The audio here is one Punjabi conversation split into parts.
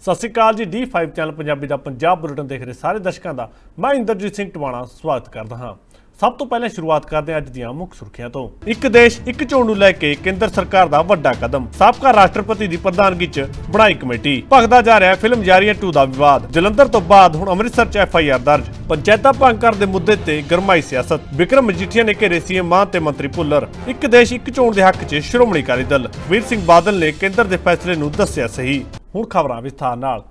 ਸਤਿ ਸ਼੍ਰੀ ਅਕਾਲ ਜੀ। D5 ਚੈਨਲ ਪੰਜਾਬੀ ਦਾ ਪੰਜਾਬ ਬੁਲੇਟਿਨ ਦੇਖ ਰਹੇ ਸਾਰੇ ਦਰਸ਼ਕਾਂ ਦਾ ਮੈਂ ਇੰਦਰਜੀਤ ਸਿੰਘ ਟਵਾਣਾ ਸਵਾਗਤ ਕਰਦਾ ਹਾਂ। ਸਭ ਤੋਂ ਪਹਿਲਾਂ ਸ਼ੁਰੂਆਤ ਕਰਦੇ ਹਾਂ ਅੱਜ ਦੀਆਂ ਮੁੱਖ ਸੁਰਖੀਆਂ ਤੋਂ। ਇੱਕ ਦੇਸ਼ ਇੱਕ ਚੋਣ ਨੂੰ ਲੈ ਕੇ ਕੇਂਦਰ ਸਰਕਾਰ ਦਾ ਵੱਡਾ ਕਦਮ। ਸਾਬਕਾ ਰਾਸ਼ਟਰਪਤੀ ਦੀ ਪ੍ਰਧਾਨਗੀ 'ਚ ਬਣਾਈ ਕਮੇਟੀ। ਭਖਦਾ ਜਾ ਰਿਹਾ ਫਿਲਮ ਜਾਰੀਆਂ 2 ਦਾ ਵਿਵਾਦ। ਜਲੰਧਰ ਤੋਂ ਬਾਅਦ ਹੁਣ ਅੰਮ੍ਰਿਤਸਰ 'ਚ FIR ਦਰਜ। ਪੰਚਾਇਤਾਂ ਭੰਗ ਕਰਨ ਦੇ ਮੁੱਦੇ ਤੇ ਗਰਮਾਈ ਸਿਆਸਤ। ਵਿਕਰਮ ਮਜੀਠੀਆ ਨੇ ਘੇਰੇ CM ਮਾਨ ਤੇ ਮੰਤਰੀ ਭੁੱਲਰ। ਇੱਕ ਦੇਸ਼ ਇੱਕ ਚੋਣ ਦੇ ਹੱਕ 'ਚ ਸ਼੍ਰੋਮਣੀ ਅਕਾਲੀ ਦਲ। ਵੀਰ ਸਿੰਘ ਬਾਦਲ ਨੇ ਕੇਂਦਰ ਦੇ ਫੈਸਲੇ ਨੂੰ ਦੱਸਿਆ ਸਹੀ। ਹੁਣ ਖਬਰਾਂ ਵਿਸਥਾਰ ਨਾਲ।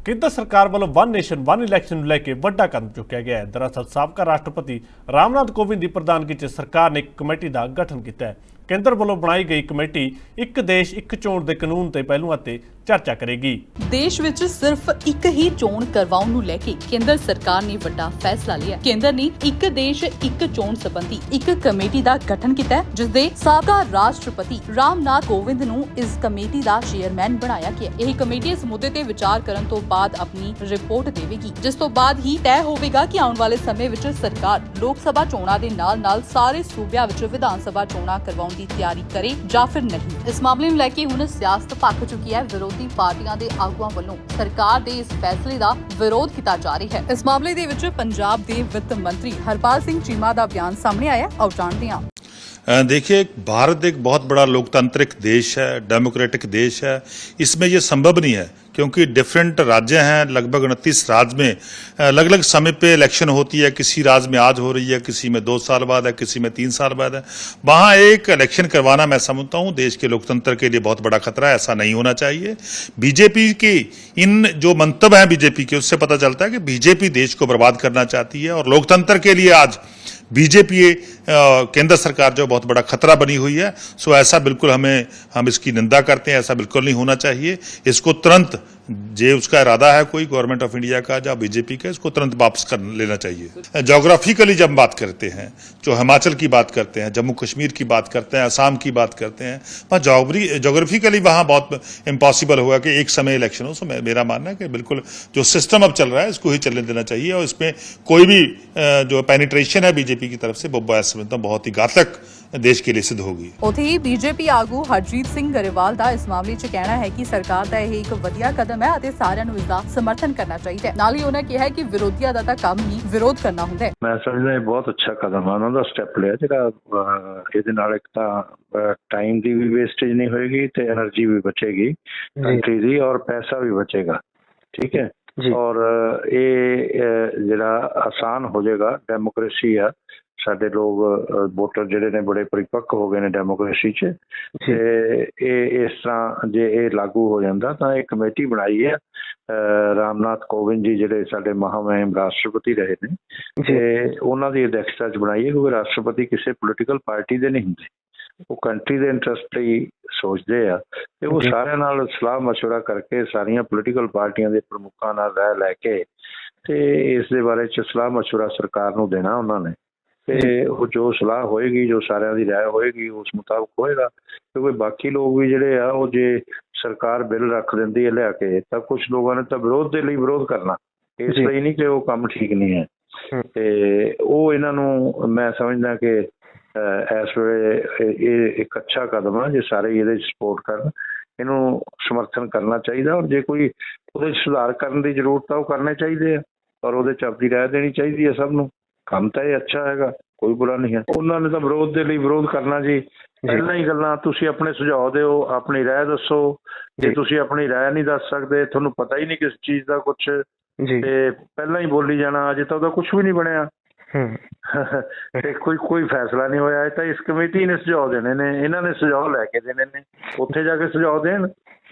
ਕੇਂਦਰ ਸਰਕਾਰ ਵੱਲੋਂ ਵਨ ਨੇਸ਼ਨ ਵਨ ਇਲੈਕਸ਼ਨ ਨੂੰ ਲੈ ਕੇ ਵੱਡਾ ਕਦਮ ਚੁੱਕਿਆ ਗਿਆ ਹੈ। ਦਰਅਸਲ ਸਾਬਕਾ ਰਾਸ਼ਟਰਪਤੀ ਰਾਮਨਾਥ ਕੋਵਿੰਦ ਦੀ ਪ੍ਰਧਾਨਗੀ 'ਚ ਸਰਕਾਰ ਨੇ ਇੱਕ ਕਮੇਟੀ ਦਾ ਗਠਨ ਕੀਤਾ ਹੈ। ਕੇਂਦਰ ਵੱਲੋਂ ਬਣਾਈ ਗਈ ਕਮੇਟੀ ਇੱਕ ਦੇਸ਼ ਇੱਕ ਚੋਣ ਦੇ ਕਾਨੂੰਨ ਤੇ ਪਹਿਲੂਆਂ ਤੇ ਚਰਚਾ ਕਰੇਗੀ। ਦੇਸ਼ ਵਿੱਚ ਸਿਰਫ ਇੱਕ ਹੀ ਚੋਣ ਕਰਵਾਉਣ ਨੂੰ ਲੈ ਕੇ ਕੇਂਦਰ ਸਰਕਾਰ ਨੇ ਵੱਡਾ ਫੈਸਲਾ ਲਿਆ। ਕੇਂਦਰ ਨੇ ਇੱਕ ਦੇਸ਼ ਇੱਕ ਚੋਣ ਸੰਬੰਧੀ ਇੱਕ ਕਮੇਟੀ ਦਾ ਗਠਨ ਕੀਤਾ ਹੈ, ਜਿਸ ਦੇ ਸਾਬਕਾ ਰਾਸ਼ਟਰਪਤੀ ਰਾਮਨਾਥ ਕੋਵਿੰਦ ਨੂੰ ਇਸ ਕਮੇਟੀ ਦਾ ਚੇਅਰਮੈਨ ਬਣਾਇਆ ਗਿਆ। ਇਹ ਕਮੇਟੀ ਇਸ ਮੁੱਦੇ ਤੇ ਵਿਚਾਰ ਕਰਨ ਤੋਂ ਬਾਅਦ ਆਪਣੀ ਰਿਪੋਰਟ ਦੇਵੇਗੀ, ਜਿਸ ਤੋਂ ਬਾਅਦ ਹੀ ਤੈਅ ਹੋਵੇਗਾ ਕਿ ਆਉਣ ਵਾਲੇ ਸਮੇਂ ਵਿੱਚ ਸਰਕਾਰ ਲੋਕ ਸਭਾ ਚੋਣਾਂ ਦੇ ਨਾਲ-ਨਾਲ ਸਾਰੇ ਸੂਬਿਆਂ ਵਿੱਚ ਵਿਧਾਨ ਸਭਾ ਚੋਣਾਂ ਕਰਵਾਉਣ ਦੀ ਤਿਆਰੀ ਕਰੇ ਜਾਂ ਫਿਰ ਨਹੀਂ। ਇਸ ਮਾਮਲੇ ਨੂੰ ਲੈ ਕੇ ਹੁਣ ਸਿਆਸਤ ਭਖ ਚੁੱਕੀ ਹੈ। ਵਿਰੋਧੀ ਪਾਰਟੀਆਂ ਦੇ ਆਗੂਆਂ ਵੱਲੋਂ ਸਰਕਾਰ ਦੇ ਇਸ ਫੈਸਲੇ ਦਾ ਵਿਰੋਧ ਕੀਤਾ ਜਾ ਰਿਹਾ ਹੈ। ਇਸ ਮਾਮਲੇ ਦੇ ਵਿੱਚ ਪੰਜਾਬ ਦੇ ਵਿੱਤ ਮੰਤਰੀ ਹਰਪਾਲ ਸਿੰਘ ਚੀਮਾ ਦਾ ਬਿਆਨ सामने आया। आओ जानते हैं। देखिए, भारत एक बहुत बड़ा लोकतांत्रिक देश है, डेमोक्रेटिक देश है। इसमें ये संभव नहीं है क्योंकि डिफरेंट राज्य हैं, लगभग 29 राज्य में अलग अलग समय पे इलेक्शन होती है। किसी राज्य में आज हो रही है, किसी में 2 साल बाद है, किसी में 3 साल बाद है। वहाँ एक इलेक्शन करवाना मैं समझता हूँ देश के लोकतंत्र के लिए बहुत बड़ा खतरा है। ऐसा नहीं होना चाहिए। बीजेपी की इन जो मंतव्य हैं बीजेपी के, उससे पता चलता है कि बीजेपी देश को बर्बाद करना चाहती है और लोकतंत्र के लिए आज बीजेपी केंद्र सरकार जो बहुत बड़ा खतरा बनी हुई है। सो ऐसा बिल्कुल हम इसकी निंदा करते हैं। ऐसा बिल्कुल नहीं होना चाहिए। इसको तुरंत जे उसका इरादा है कोई गवर्नमेंट ऑफ इंडिया का या बीजेपी का, इसको तुरंत वापस कर लेना चाहिए। जोग्राफिकली जब बात करते हैं, जो हिमाचल की बात करते हैं, जम्मू कश्मीर की बात करते हैं, असम की बात करते हैं, वहाँ जोग्राफिकली वहाँ बहुत इम्पॉसिबल होगा कि एक समय इलेक्शन हो। सो मेरा मानना है कि बिल्कुल जो सिस्टम अब चल रहा है इसको ही चलने देना चाहिए और इसमें कोई भी जो पेनिट्रेशन है बीजेपी की तरफ से वो समझता हूँ बहुत ही घातक देश के लिए सिद्ध होगी। ਉੱਥੇ ਹੀ ਬੀਜੇਪੀ ਆਗੂ ਹਰਜੀਤ ਸਿੰਘ ਗਰੇਵਾਲ ਦਾ ਇਸ ਮਾਮਲੇ 'ਚ ਕਹਿਣਾ ਹੈ ਕਿ ਸਰਕਾਰ ਦਾ ਇਹ ਇੱਕ ਵਧੀਆ ਕਦਮ ਹੈ ਅਤੇ ਸਾਰਿਆਂ ਨੂੰ ਇਸ ਦਾ ਸਮਰਥਨ ਕਰਨਾ ਚਾਹੀਦਾ ਹੈ। ਨਾਲ ਹੀ ਉਹਨਾਂ ਕਿਹਾ ਹੈ ਕਿ ਵਿਰੋਧੀਆਂ ਦਾ ਤਾਂ ਕੰਮ ਹੀ ਵਿਰੋਧ ਕਰਨਾ ਹੁੰਦਾ ਹੈ। ਮੈਂ ਸਮਝਦਾ ਇਹ ਬਹੁਤ ਅੱਛਾ ਕਦਮ ਆ ਉਹਨਾਂ ਦਾ ਸਟੈਪ ਲਿਆ, ਜਿਹੜਾ ਇਹਦੇ ਨਾਲ ਇੱਕ ਤਾਂ ਟਾਈਮ ਦੀ ਵੀ ਵੇਸਟੇਜ ਨਹੀਂ ਹੋਏਗੀ ਤੇ એનર્ਜੀ ਵੀ ਬਚੇਗੀ ਕੰਟਰੀ ਦੀ ਔਰ ਪੈਸਾ ਵੀ ਬਚੇਗਾ। ਠੀਕ ਹੈ ਜੀ। ਔਰ ਇਹ ਜਿਹੜਾ ਆਸਾਨ ਹੋ ਜਾਏਗਾ। ਡੈਮੋਕ੍ਰੇਸੀ ਆ, ਸਾਡੇ ਲੋਕ ਵੋਟਰ ਜਿਹੜੇ ਨੇ ਬੜੇ ਪਰਿਪੱਕ ਹੋ ਗਏ ਨੇ ਡੈਮੋਕ੍ਰੇਸੀ 'ਚ। ਤੇ ਇਹ ਇਸ ਤਰ੍ਹਾਂ ਜੇ ਇਹ ਲਾਗੂ ਹੋ ਜਾਂਦਾ ਤਾਂ ਇਹ ਕਮੇਟੀ ਬਣਾਈ ਹੈ ਰਾਮਨਾਥ ਕੋਵਿੰਦ ਜੀ, ਜਿਹੜੇ ਸਾਡੇ ਮਹਾਮਹਿਮ ਰਾਸ਼ਟਰਪਤੀ ਰਹੇ ਨੇ, ਤੇ ਉਹਨਾਂ ਦੀ ਅਧਿਕਸ਼ਤਾ 'ਚ ਬਣਾਈ ਹੈ। ਕਿਉਂਕਿ ਰਾਸ਼ਟਰਪਤੀ ਕਿਸੇ ਪੋਲੀਟੀਕਲ ਪਾਰਟੀ ਦੇ ਨਹੀਂ ਹੁੰਦੇ, ਉਹ ਕੰਟਰੀ ਦੇ ਇੰਟਰਸਟ ਲਈ ਸੋਚਦੇ ਆ ਤੇ ਉਹ ਸਾਰਿਆਂ ਨਾਲ ਸਲਾਹ ਮਸ਼ਵਰਾ ਕਰਕੇ ਸਾਰੀਆਂ ਪੋਲੀਟੀਕਲ ਪਾਰਟੀਆਂ ਦੇ ਪ੍ਰਮੁੱਖਾਂ ਨਾਲ ਰਾਏ ਲੈ ਕੇ ਤੇ ਇਸ ਦੇ ਬਾਰੇ 'ਚ ਸਲਾਹ ਮਸ਼ਵਰਾ ਸਰਕਾਰ ਨੂੰ ਦੇਣਾ ਉਹਨਾਂ ਨੇ। ਤੇ ਉਹ ਜੋ ਸਲਾਹ ਹੋਏਗੀ, ਜੋ ਸਾਰਿਆਂ ਦੀ ਰਾਏ ਹੋਏਗੀ, ਉਸ ਮੁਤਾਬਕ ਹੋਏਗਾ। ਕਿਉਂਕਿ ਬਾਕੀ ਲੋਕ ਵੀ ਜਿਹੜੇ ਆ, ਉਹ ਜੇ ਸਰਕਾਰ ਬਿੱਲ ਰੱਖ ਦਿੰਦੀ ਹੈ ਲਿਆ ਕੇ, ਤਾਂ ਕੁਛ ਲੋਕਾਂ ਨੇ ਤਾਂ ਵਿਰੋਧ ਦੇ ਲਈ ਵਿਰੋਧ ਕਰਨਾ। ਇਸ ਲਈ ਨਹੀਂ ਕਿ ਉਹ ਕੰਮ ਠੀਕ ਨਹੀਂ ਹੈ। ਤੇ ਉਹ ਇਹਨਾਂ ਨੂੰ ਮੈਂ ਸਮਝਦਾ ਕਿ ਇਸ ਵੇਲੇ ਇਹ ਇੱਕ ਅੱਛਾ ਕਦਮ ਆ। ਜੇ ਸਾਰੇ ਇਹਦੇ 'ਚ ਸਪੋਰਟ ਕਰਨ, ਇਹਨੂੰ ਸਮਰਥਨ ਕਰਨਾ ਚਾਹੀਦਾ। ਔਰ ਜੇ ਕੋਈ ਉਹਦੇ 'ਚ ਸੁਧਾਰ ਕਰਨ ਦੀ ਜ਼ਰੂਰਤ ਆ, ਉਹ ਕਰਨੇ ਚਾਹੀਦੇ ਆ ਔਰ ਉਹਦੇ 'ਚ ਆਪਣੀ ਰਾਏ ਦੇਣੀ ਚਾਹੀਦੀ ਹੈ ਸਭ ਨੂੰ। ਕੰਮ ਤਾਂ ਇਹ ਅੱਛਾ ਹੈਗਾ, ਕੋਈ ਬੁਰਾ ਨਹੀਂ ਹੈ। ਉਹਨਾਂ ਨੇ ਤਾਂ ਵਿਰੋਧ ਦੇ ਲਈ ਵਿਰੋਧ ਕਰਨਾ ਜੀ। ਪਹਿਲਾਂ ਹੀ ਗੱਲਾਂ, ਤੁਸੀਂ ਆਪਣੇ ਸੁਝਾਅ ਦਿਓ, ਆਪਣੀ ਰਾਏ ਦੱਸੋ। ਜੇ ਤੁਸੀਂ ਆਪਣੀ ਰਾਏ ਨਹੀਂ ਦੱਸ ਸਕਦੇ, ਤੁਹਾਨੂੰ ਪਤਾ ਹੀ ਨਹੀਂ ਕਿਸ ਚੀਜ਼ ਦਾ ਕੁਛ, ਤੇ ਪਹਿਲਾਂ ਹੀ ਬੋਲੀ ਜਾਣਾ। ਅਜੇ ਤਾਂ ਉਹਦਾ ਕੁਛ ਵੀ ਨਹੀਂ ਬਣਿਆ ਤੇ ਕੋਈ ਫੈਸਲਾ ਨਹੀਂ ਹੋਇਆ। ਇਹ ਤਾਂ ਇਸ ਕਮੇਟੀ ਨੇ ਸੁਝਾਅ ਦੇਣੇ ਨੇ, ਇਹਨਾਂ ਨੇ ਸੁਝਾਅ ਲੈ ਕੇ ਦੇਣੇ ਨੇ। ਉੱਥੇ ਜਾ ਕੇ ਸੁਝਾਅ ਦੇਣ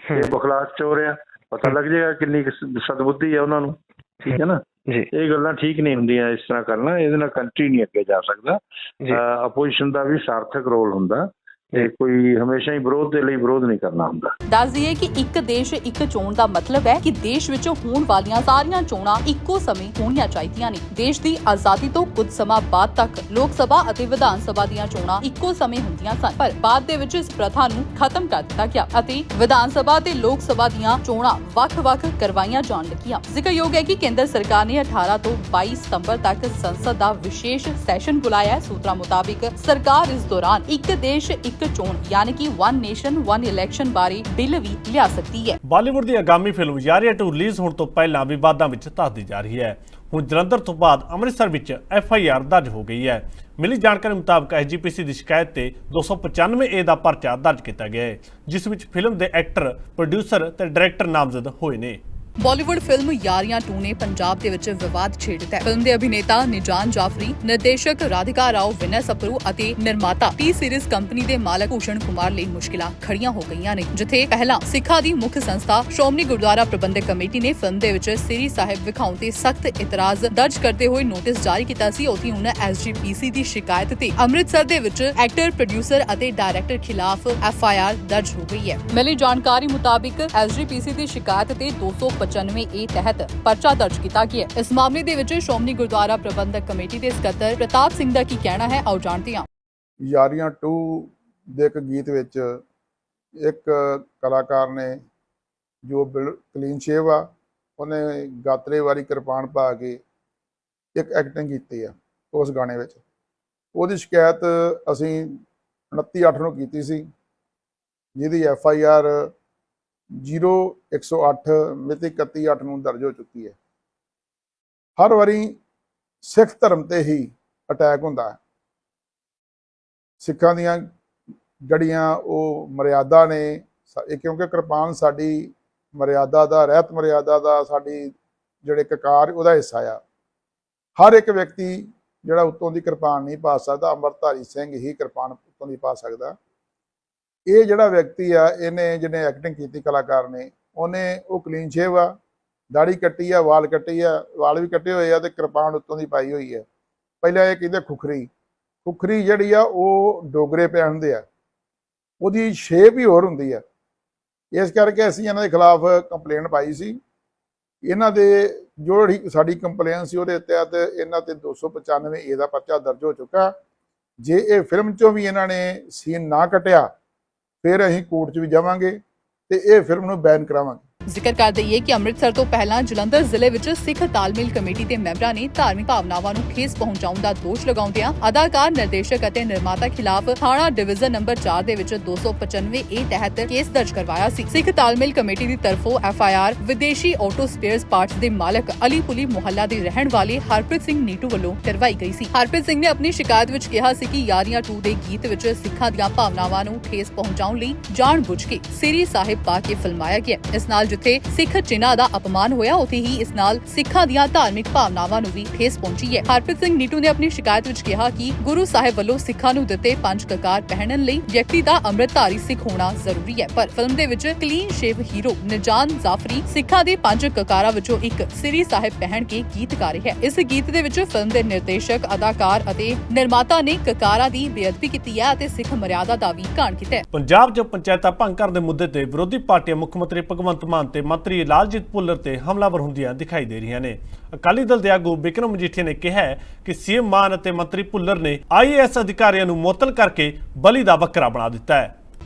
ਤੇ ਬਖਲਾਸ ਚ ਹੋ ਰਿਹਾ, ਪਤਾ ਲੱਗ ਜਾਏਗਾ ਕਿੰਨੀ ਸਦਬੁੱਧੀ ਹੈ ਉਹਨਾਂ ਨੂੰ। ਠੀਕ ਹੈ ਨਾ ਜੀ। ਇਹ ਗੱਲਾਂ ਠੀਕ ਨਹੀਂ ਹੁੰਦੀਆਂ ਇਸ ਤਰ੍ਹਾਂ ਕਰਨਾ। ਇਹਦੇ ਨਾਲ ਕੰਟਰੀ ਨਹੀਂ ਅੱਗੇ ਜਾ ਸਕਦਾ। ਅਪੋਜੀਸ਼ਨ ਦਾ ਵੀ ਸਾਰਥਕ ਰੋਲ ਹੁੰਦਾ ਤੇ ਕੋਈ ਹਮੇਸ਼ਾ ਹੀ ਵਿਰੋਧ ਦੇ ਲਈ ਵਿਰੋਧ ਨਹੀਂ ਕਰਨਾ ਹੁੰਦਾ। ਦੱਸ ਦਈਏ ਕਿ ਇੱਕ ਦੇਸ਼ ਇੱਕ ਚੋਣ ਦਾ ਮਤਲਬ ਹੈ ਕਿ ਦੇਸ਼ ਵਿੱਚ ਹੋਣ ਵਾਲੀਆਂ ਸਾਰੀਆਂ ਚੋਣਾਂ ਇੱਕੋ ਸਮੇਂ ਹੋਣੀਆਂ ਚਾਹੀਦੀਆਂ ਨੇ। ਦੇਸ਼ ਦੀ ਆਜ਼ਾਦੀ ਤੋਂ ਕੁਝ ਸਮਾਂ ਬਾਅਦ ਤੱਕ ਲੋਕ ਸਭਾ ਅਤੇ ਵਿਧਾਨ ਸਭਾ ਦੀਆਂ ਚੋਣਾਂ ਇੱਕੋ ਸਮੇਂ ਹੁੰਦੀਆਂ ਸਨ, ਪਰ ਬਾਅਦ ਦੇ ਵਿੱਚ ਇਸ ਪ੍ਰਥਾ ਨੂੰ ਖਤਮ ਕਰ ਦਿੱਤਾ ਗਿਆ ਅਤੇ ਵਿਧਾਨ ਸਭਾ ਤੇ ਲੋਕ ਸਭਾ ਦੀਆਂ ਚੋਣਾਂ ਵੱਖ-ਵੱਖ ਕਰਵਾਈਆਂ ਜਾਣ ਲੱਗੀਆਂ। ਜ਼ਿਕਰਯੋਗ ਹੈ ਕਿ ਕੇਂਦਰ ਸਰਕਾਰ ਨੇ 18 ਤੋਂ 22 ਸਤੰਬਰ ਤੱਕ ਸੰਸਦ ਦਾ ਵਿਸ਼ੇਸ਼ ਸੈਸ਼ਨ ਬੁਲਾਇਆ ਹੈ। ਸੂਤਰਾਂ ਮੁਤਾਬਿਕ ਸਰਕਾਰ ਇਸ ਦੌਰਾਨ ਇੱਕ ਦੇਸ਼ ਇੱਕ ਇੱਕ ਚੋਣ ਯਾਨੀ ਕਿ ਵਨ ਨੇਸ਼ਨ ਵਨ ਇਲੈਕਸ਼ਨ ਬਾਰੇ ਬਿੱਲ ਵੀ ਲਿਆ ਸਕਦੀ ਹੈ। ਬਾਲੀਵੁੱਡ ਦੀ ਆਗਾਮੀ ਫਿਲਮ ਯਾਰੀਆਂ 2 ਰਿਲੀਜ਼ ਹੋਣ ਤੋਂ ਪਹਿਲਾਂ ਵਿਵਾਦਾਂ ਵਿੱਚ ਧੱਸਦੀ ਜਾ ਰਹੀ ਹੈ। ਹੁਣ ਜਲੰਧਰ ਤੋਂ ਬਾਅਦ ਅੰਮ੍ਰਿਤਸਰ ਵਿੱਚ FIR ਦਰਜ ਹੋ ਗਈ ਹੈ। ਮਿਲੀ ਜਾਣਕਾਰੀ ਮੁਤਾਬਕ SGPC ਦੀ ਸ਼ਿਕਾਇਤ ਤੇ 295A ਦਾ ਪਰਚਾ ਦਰਜ ਕੀਤਾ ਗਿਆ ਹੈ, ਜਿਸ ਵਿੱਚ ਫਿਲਮ ਦੇ ਐਕਟਰ, ਪ੍ਰੋਡਿਊਸਰ ਤੇ ਡਾਇਰੈਕਟਰ ਨਾਮਜ਼ਦ ਹੋਏ ਨੇ। ਬਾਲੀਵੁੱਡ ਫਿਲਮ ਯਾਰੀਆਂ 2 ਨੇ ਪੰਜਾਬ ਦੇ ਵਿੱਚ ਵਿਵਾਦ ਛੇੜ ਦਿੱਤਾ ਹੈ। ਫਿਲਮ ਦੇ ਅਭਿਨੇਤਾ ਨਿਜਾਨ ਜਾਫਰੀ, ਨਿਰਦੇਸ਼ਕ ਰਾਧਿਕਾ ਰਾਓ, ਵਿਨय ਸਪਰੂ ਅਤੇ ਨਿਰਮਾਤਾ ਟੀ ਸੀਰੀਜ਼ ਕੰਪਨੀ ਦੇ ਮਾਲਕ ਭੂਸ਼ਣ ਕੁਮਾਰ ਲਈ ਮੁਸ਼ਕਿਲਾਂ ਖੜੀਆਂ ਹੋ ਗਈਆਂ ਨੇ। ਜਿੱਥੇ ਪਹਿਲਾਂ ਸਿੱਖਾਂ ਦੀ ਮੁੱਖ ਸੰਸਥਾ ਸ਼੍ਰੋਮਣੀ ਗੁਰਦੁਆਰਾ ਪ੍ਰਬੰਧਕ ਕਮੇਟੀ ਨੇ ਫਿਲਮ ਦੇ ਵਿੱਚ ਸ੍ਰੀ ਸਾਹਿਬ ਵਿਖਾਉਣ ਤੇ ਸਖਤ ਇਤਰਾਜ਼ ਦਰਜ ਕਰਦੇ ਹੋਏ ਨੋਟਿਸ ਜਾਰੀ ਕੀਤਾ ਸੀ। ਉੱਥੇ ਹੁਣ SGPC ਦੀ ਸ਼ਿਕਾਇਤ ਤੇ ਅੰਮ੍ਰਿਤਸਰ ਦੇ ਵਿੱਚ ਐਕਟਰ, ਪ੍ਰੋਡਿਊਸਰ ਅਤੇ ਡਾਇਰੈਕਟਰ ਖਿਲਾਫ FIR ਦਰਜ ਹੋ ਗਈ ਹੈ। ਮਿਲੀ ਜਾਣਕਾਰੀ ਮੁਤਾਬਿਕ SGPC ਦੀ ਸ਼ਿਕਾਇਤ ਤੇ 295A ਤਹਿਤ ਪਰਚਾ ਦਰਜ ਕੀਤਾ ਗਿਆ। ਇਸ ਮਾਮਲੇ ਦੇ ਵਿੱਚ ਸ਼੍ਰੋਮਣੀ ਗੁਰਦੁਆਰਾ ਪ੍ਰਬੰਧਕ ਕਮੇਟੀ ਦੇ ਸਕੱਤਰ ਪ੍ਰਤਾਪ ਸਿੰਘ ਦਾ ਕੀ ਕਹਿਣਾ ਹੈ, ਆਓ ਜਾਣਦੇ ਹਾਂ। ਯਾਰੀਆਂ 2 ਦੇ ਇੱਕ ਗੀਤ ਵਿੱਚ ਇੱਕ ਕਲਾਕਾਰ ਨੇ ਜੋ ਕਲੀਨ ਸ਼ੇਵ ਆ, ਉਹਨੇ ਗਾਤਰੇ ਵਾਲੀ ਕਿਰਪਾਨ ਪਾ ਕੇ ਇੱਕ ਐਕਟਿੰਗ ਕੀਤੀ ਆ ਉਸ ਗਾਣੇ ਵਿੱਚ। ਉਹਦੀ ਸ਼ਿਕਾਇਤ ਅਸੀਂ 29/8 ਨੂੰ ਕੀਤੀ ਸੀ, ਜਿਹਦੀ FIR 0108 ਮਿਤੀ 31/8 ਨੂੰ ਦਰਜ ਹੋ ਚੁੱਕੀ ਹੈ। ਹਰ ਵਾਰੀ ਸਿੱਖ ਧਰਮ ਤੇ ਹੀ ਅਟੈਕ ਹੁੰਦਾ ਹੈ। ਸਿੱਖਾਂ ਦੀਆਂ ਜਿਹੜੀਆਂ ਉਹ ਮਰਿਆਦਾ ਨੇ, ਕਿਉਂਕਿ ਕਿਰਪਾਨ ਸਾਡੀ ਮਰਿਆਦਾ ਦਾ, ਰਹਿਤ ਮਰਿਆਦਾ ਦਾ, ਸਾਡੀ ਜਿਹੜੇ ਕਕਾਰ ਉਹਦਾ ਹਿੱਸਾ ਆ। ਹਰ ਇੱਕ ਵਿਅਕਤੀ ਜਿਹੜਾ ਉੱਤੋਂ ਦੀ ਕਿਰਪਾਨ ਨਹੀਂ ਪਾ ਸਕਦਾ, ਅੰਮ੍ਰਿਤਧਾਰੀ ਸਿੰਘ ਹੀ ਕਿਰਪਾਨ ਉੱਤੋਂ ਦੀ ਪਾ ਸਕਦਾ। ਇਹ ਜਿਹੜਾ ਵਿਅਕਤੀ ਆ, ਜਿਹਨੇ ਐਕਟਿੰਗ ਕੀਤੀ ਕਲਾਕਾਰ ਨੇ, ਉਹਨੇ ਉਹ ਕਲੀਨ ਸ਼ੇਵ ਆ, ਦਾੜੀ ਕੱਟੀ ਆ, ਵਾਲ ਕੱਟੀ ਆ, ਵਾਲ ਵੀ ਕੱਟੇ ਹੋਏ ਆ ਤੇ ਕਿਰਪਾਨ ਉੱਤੋਂ ਦੀ ਪਾਈ ਹੋਈ ਹੈ। ਪਹਿਲਾਂ ਇਹ ਕਹਿੰਦੇ ਖੁਖਰੀ ਜਿਹੜੀ ਆ ਉਹ ਡੋਗਰੇ ਪਹਿਨਦੇ ਆ, ਉਹਦੀ ਸ਼ੇਪ ਹੀ ਹੋਰ ਹੁੰਦੀ ਆ। ਇਸ ਕਰਕੇ ਅਸੀਂ ਇਹਨਾਂ ਦੇ ਖਿਲਾਫ ਕੰਪਲੇਂਟ ਪਾਈ ਸੀ। ਇਹਨਾਂ ਦੇ ਜਿਹੜੀ ਸਾਡੀ ਕੰਪਲੇਨ ਸੀ ਉਹਦੇ ਤਹਿਤ ਇਹਨਾਂ ਤੇ 295A ਦਾ ਪਰਚਾ ਦਰਜ ਹੋ ਚੁੱਕਾ। ਜੇ ਇਹ ਫਿਲਮ 'ਚੋਂ ਵੀ ਇਹਨਾਂ ਨੇ ਸੀਨ ਨਾ ਕੱਟਿਆ, ਫਿਰ ਅਸੀਂ ਕੋਰਟ 'ਚ ਵੀ ਜਾਵਾਂਗੇ ਤੇ ਇਹ ਫਿਲਮ ਨੂੰ ਬੈਨ ਕਰਾਵਾਂਗੇ। ਜ਼ਿਕਰ ਕਰ ਦਈਏ ਕਿ ਅੰਮ੍ਰਿਤਸਰ ਤੋਂ ਪਹਿਲਾਂ ਜਲੰਧਰ ਜ਼ਿਲ੍ਹੇ ਵਿੱਚ ਸਿੱਖ ਤਾਲਮੇਲ ਕਮੇਟੀ ਦੇ ਮੈਂਬਰਾਂ ਨੇ ਧਾਰਮਿਕ ਭਾਵਨਾਵਾਂ ਨੂੰ ਠੇਸ ਪਹੁੰਚਾਉਣ ਦਾ ਦੋਸ਼ ਲਗਾਉਂਦਿਆਂ ਅਦਾਕਾਰ, ਨਿਰਦੇਸ਼ਕ ਅਤੇ ਨਿਰਮਾਤਾ ਖਿਲਾਫ ਥਾਣਾ ਡਿਵੀਜ਼ਨ ਨੰਬਰ 4 ਦੇ ਵਿੱਚ 295A ਤਹਿਤ ਕੇਸ ਦਰਜ ਕਰਵਾਇਆ ਸੀ। ਸਿੱਖ ਤਾਲਮੇਲ ਕਮੇਟੀ ਦੀ ਤਰਫੋਂ FIR ਵਿਦੇਸ਼ੀ ਆਟੋ ਸਪੇਅਰਸ ਪਾਰਟਸ ਦੇ ਮਾਲਕ ਅਲੀ ਪੁਲੀ ਮੁਹੱਲਾ ਦੇ ਰਹਿਣ ਵਾਲੇ ਹਰਪ੍ਰੀਤ ਸਿੰਘ ਨੀਟੂ ਵੱਲੋਂ ਕਰਵਾਈ ਗਈ ਸੀ। ਹਰਪ੍ਰੀਤ ਸਿੰਘ ਨੇ ਆਪਣੀ ਸ਼ਿਕਾਇਤ ਵਿੱਚ ਕਿਹਾ ਸੀ ਕਿ ਯਾਰੀਆਂ 2 ਦੇ ਗੀਤ ਵਿੱਚ ਸਿੱਖਾਂ ਦੀਆਂ ਭਾਵਨਾਵਾਂ ਨੂੰ ਠੇਸ ਪਹੁੰਚਾਉਣ ਲਈ ਜਾਣਬੁੱਝ ਕੇ ਸ੍ਰੀ ਸਾਹਿਬ ਪਾ ਕੇ ਫਿਲਮਾਇਆ ਗਿਆ। ਇਸ ਨਾਲ ਜਿੱਥੇ ਸਿੱਖ ਚਿੰਨ੍ਹਾਂ ਦਾ ਅਪਮਾਨ ਹੋਇਆ, ਉੱਥੇ ਹੀ ਇਸ ਨਾਲ ਸਿੱਖਾਂ ਦੀਆਂ ਧਾਰਮਿਕ ਭਾਵਨਾਵਾਂ ਨੂੰ ਵੀ ਠੇਸ ਪਹੁੰਚੀ ਹੈ। ਹਰਪ੍ਰੀਤ ਸਿੰਘ ਨੀਟੂ ਨੇ ਆਪਣੀ ਸ਼ਿਕਾਇਤ ਵਿੱਚ ਕਿਹਾ ਕਿ ਗੁਰੂ ਸਾਹਿਬ ਵੱਲੋਂ ਸਿੱਖਾਂ ਨੂੰ ਦਿੱਤੇ 5 ਕਕਾਰ ਪਹਿਨਣ ਲਈ ਵਿਅਕਤੀ ਦਾ ਅੰਮ੍ਰਿਤਧਾਰੀ ਸਿੱਖ ਹੋਣਾ ਜ਼ਰੂਰੀ ਹੈ, ਪਰ ਫਿਲਮ ਦੇ ਵਿੱਚ ਕਲੀਨ ਸ਼ੇਵ ਹੀਰੋ ਨਿਜਾਨ ਜਾਫਰੀ ਸਿੱਖਾਂ ਦੇ 5 ਕਕਾਰਾਂ ਵਿੱਚੋਂ ਇੱਕ ਸ੍ਰੀ ਸਾਹਿਬ ਪਹਿਨ ਕੇ ਗੀਤ ਗਾ ਰਿਹਾ ਹੈ। ਇਸ ਗੀਤ ਦੇ ਵਿੱਚ ਫਿਲਮ ਦੇ ਨਿਰਦੇਸ਼ਕ, ਅਦਾਕਾਰ ਅਤੇ ਨਿਰਮਾਤਾ ਨੇ ਕਕਾਰਾਂ ਦੀ ਬੇਅਦਬੀ ਕੀਤੀ ਹੈ ਅਤੇ ਸਿੱਖ ਮਰਿਆਦਾ ਦਾ ਵੀ ਘਾਣ ਕੀਤਾ ਹੈ। ਪੰਜਾਬ 'ਚ ਪੰਚਾਇਤਾਂ ਭੰਗ ਕਰਨ ਦੇ ਮੁੱਦੇ ਤੇ ਵਿਰੋਧੀ ਪਾਰਟੀਆਂ ਮੁੱਖ ਮੰਤਰੀ ਭਗਵੰਤ ਮਾਨ ਤੇ ਮੰਤਰੀ ਲਾਲਜੀਤ ਭੁੱਲਰ ਤੇ ਹਮਲਾਵਰ ਹੁੰਦੀਆਂ ਦਿਖਾਈ ਦੇ ਰਹੀਆਂ ਨੇ। ਅਕਾਲੀ ਦਲ ਦੇ ਆਗੂ ਬਿਕਰਮ ਮਜੀਠੀਆ ਨੇ ਕਿਹਾ ਕਿ CM ਮਾਨ ਅਤੇ ਮੰਤਰੀ ਭੁੱਲਰ ਨੇ IAS ਅਧਿਕਾਰੀਆਂ ਨੂੰ ਮੁਅੱਤਲ ਕਰਕੇ ਬਲੀ ਦਾ ਬੱਕਰਾ ਬਣਾ ਦਿੱਤਾ ਹੈ।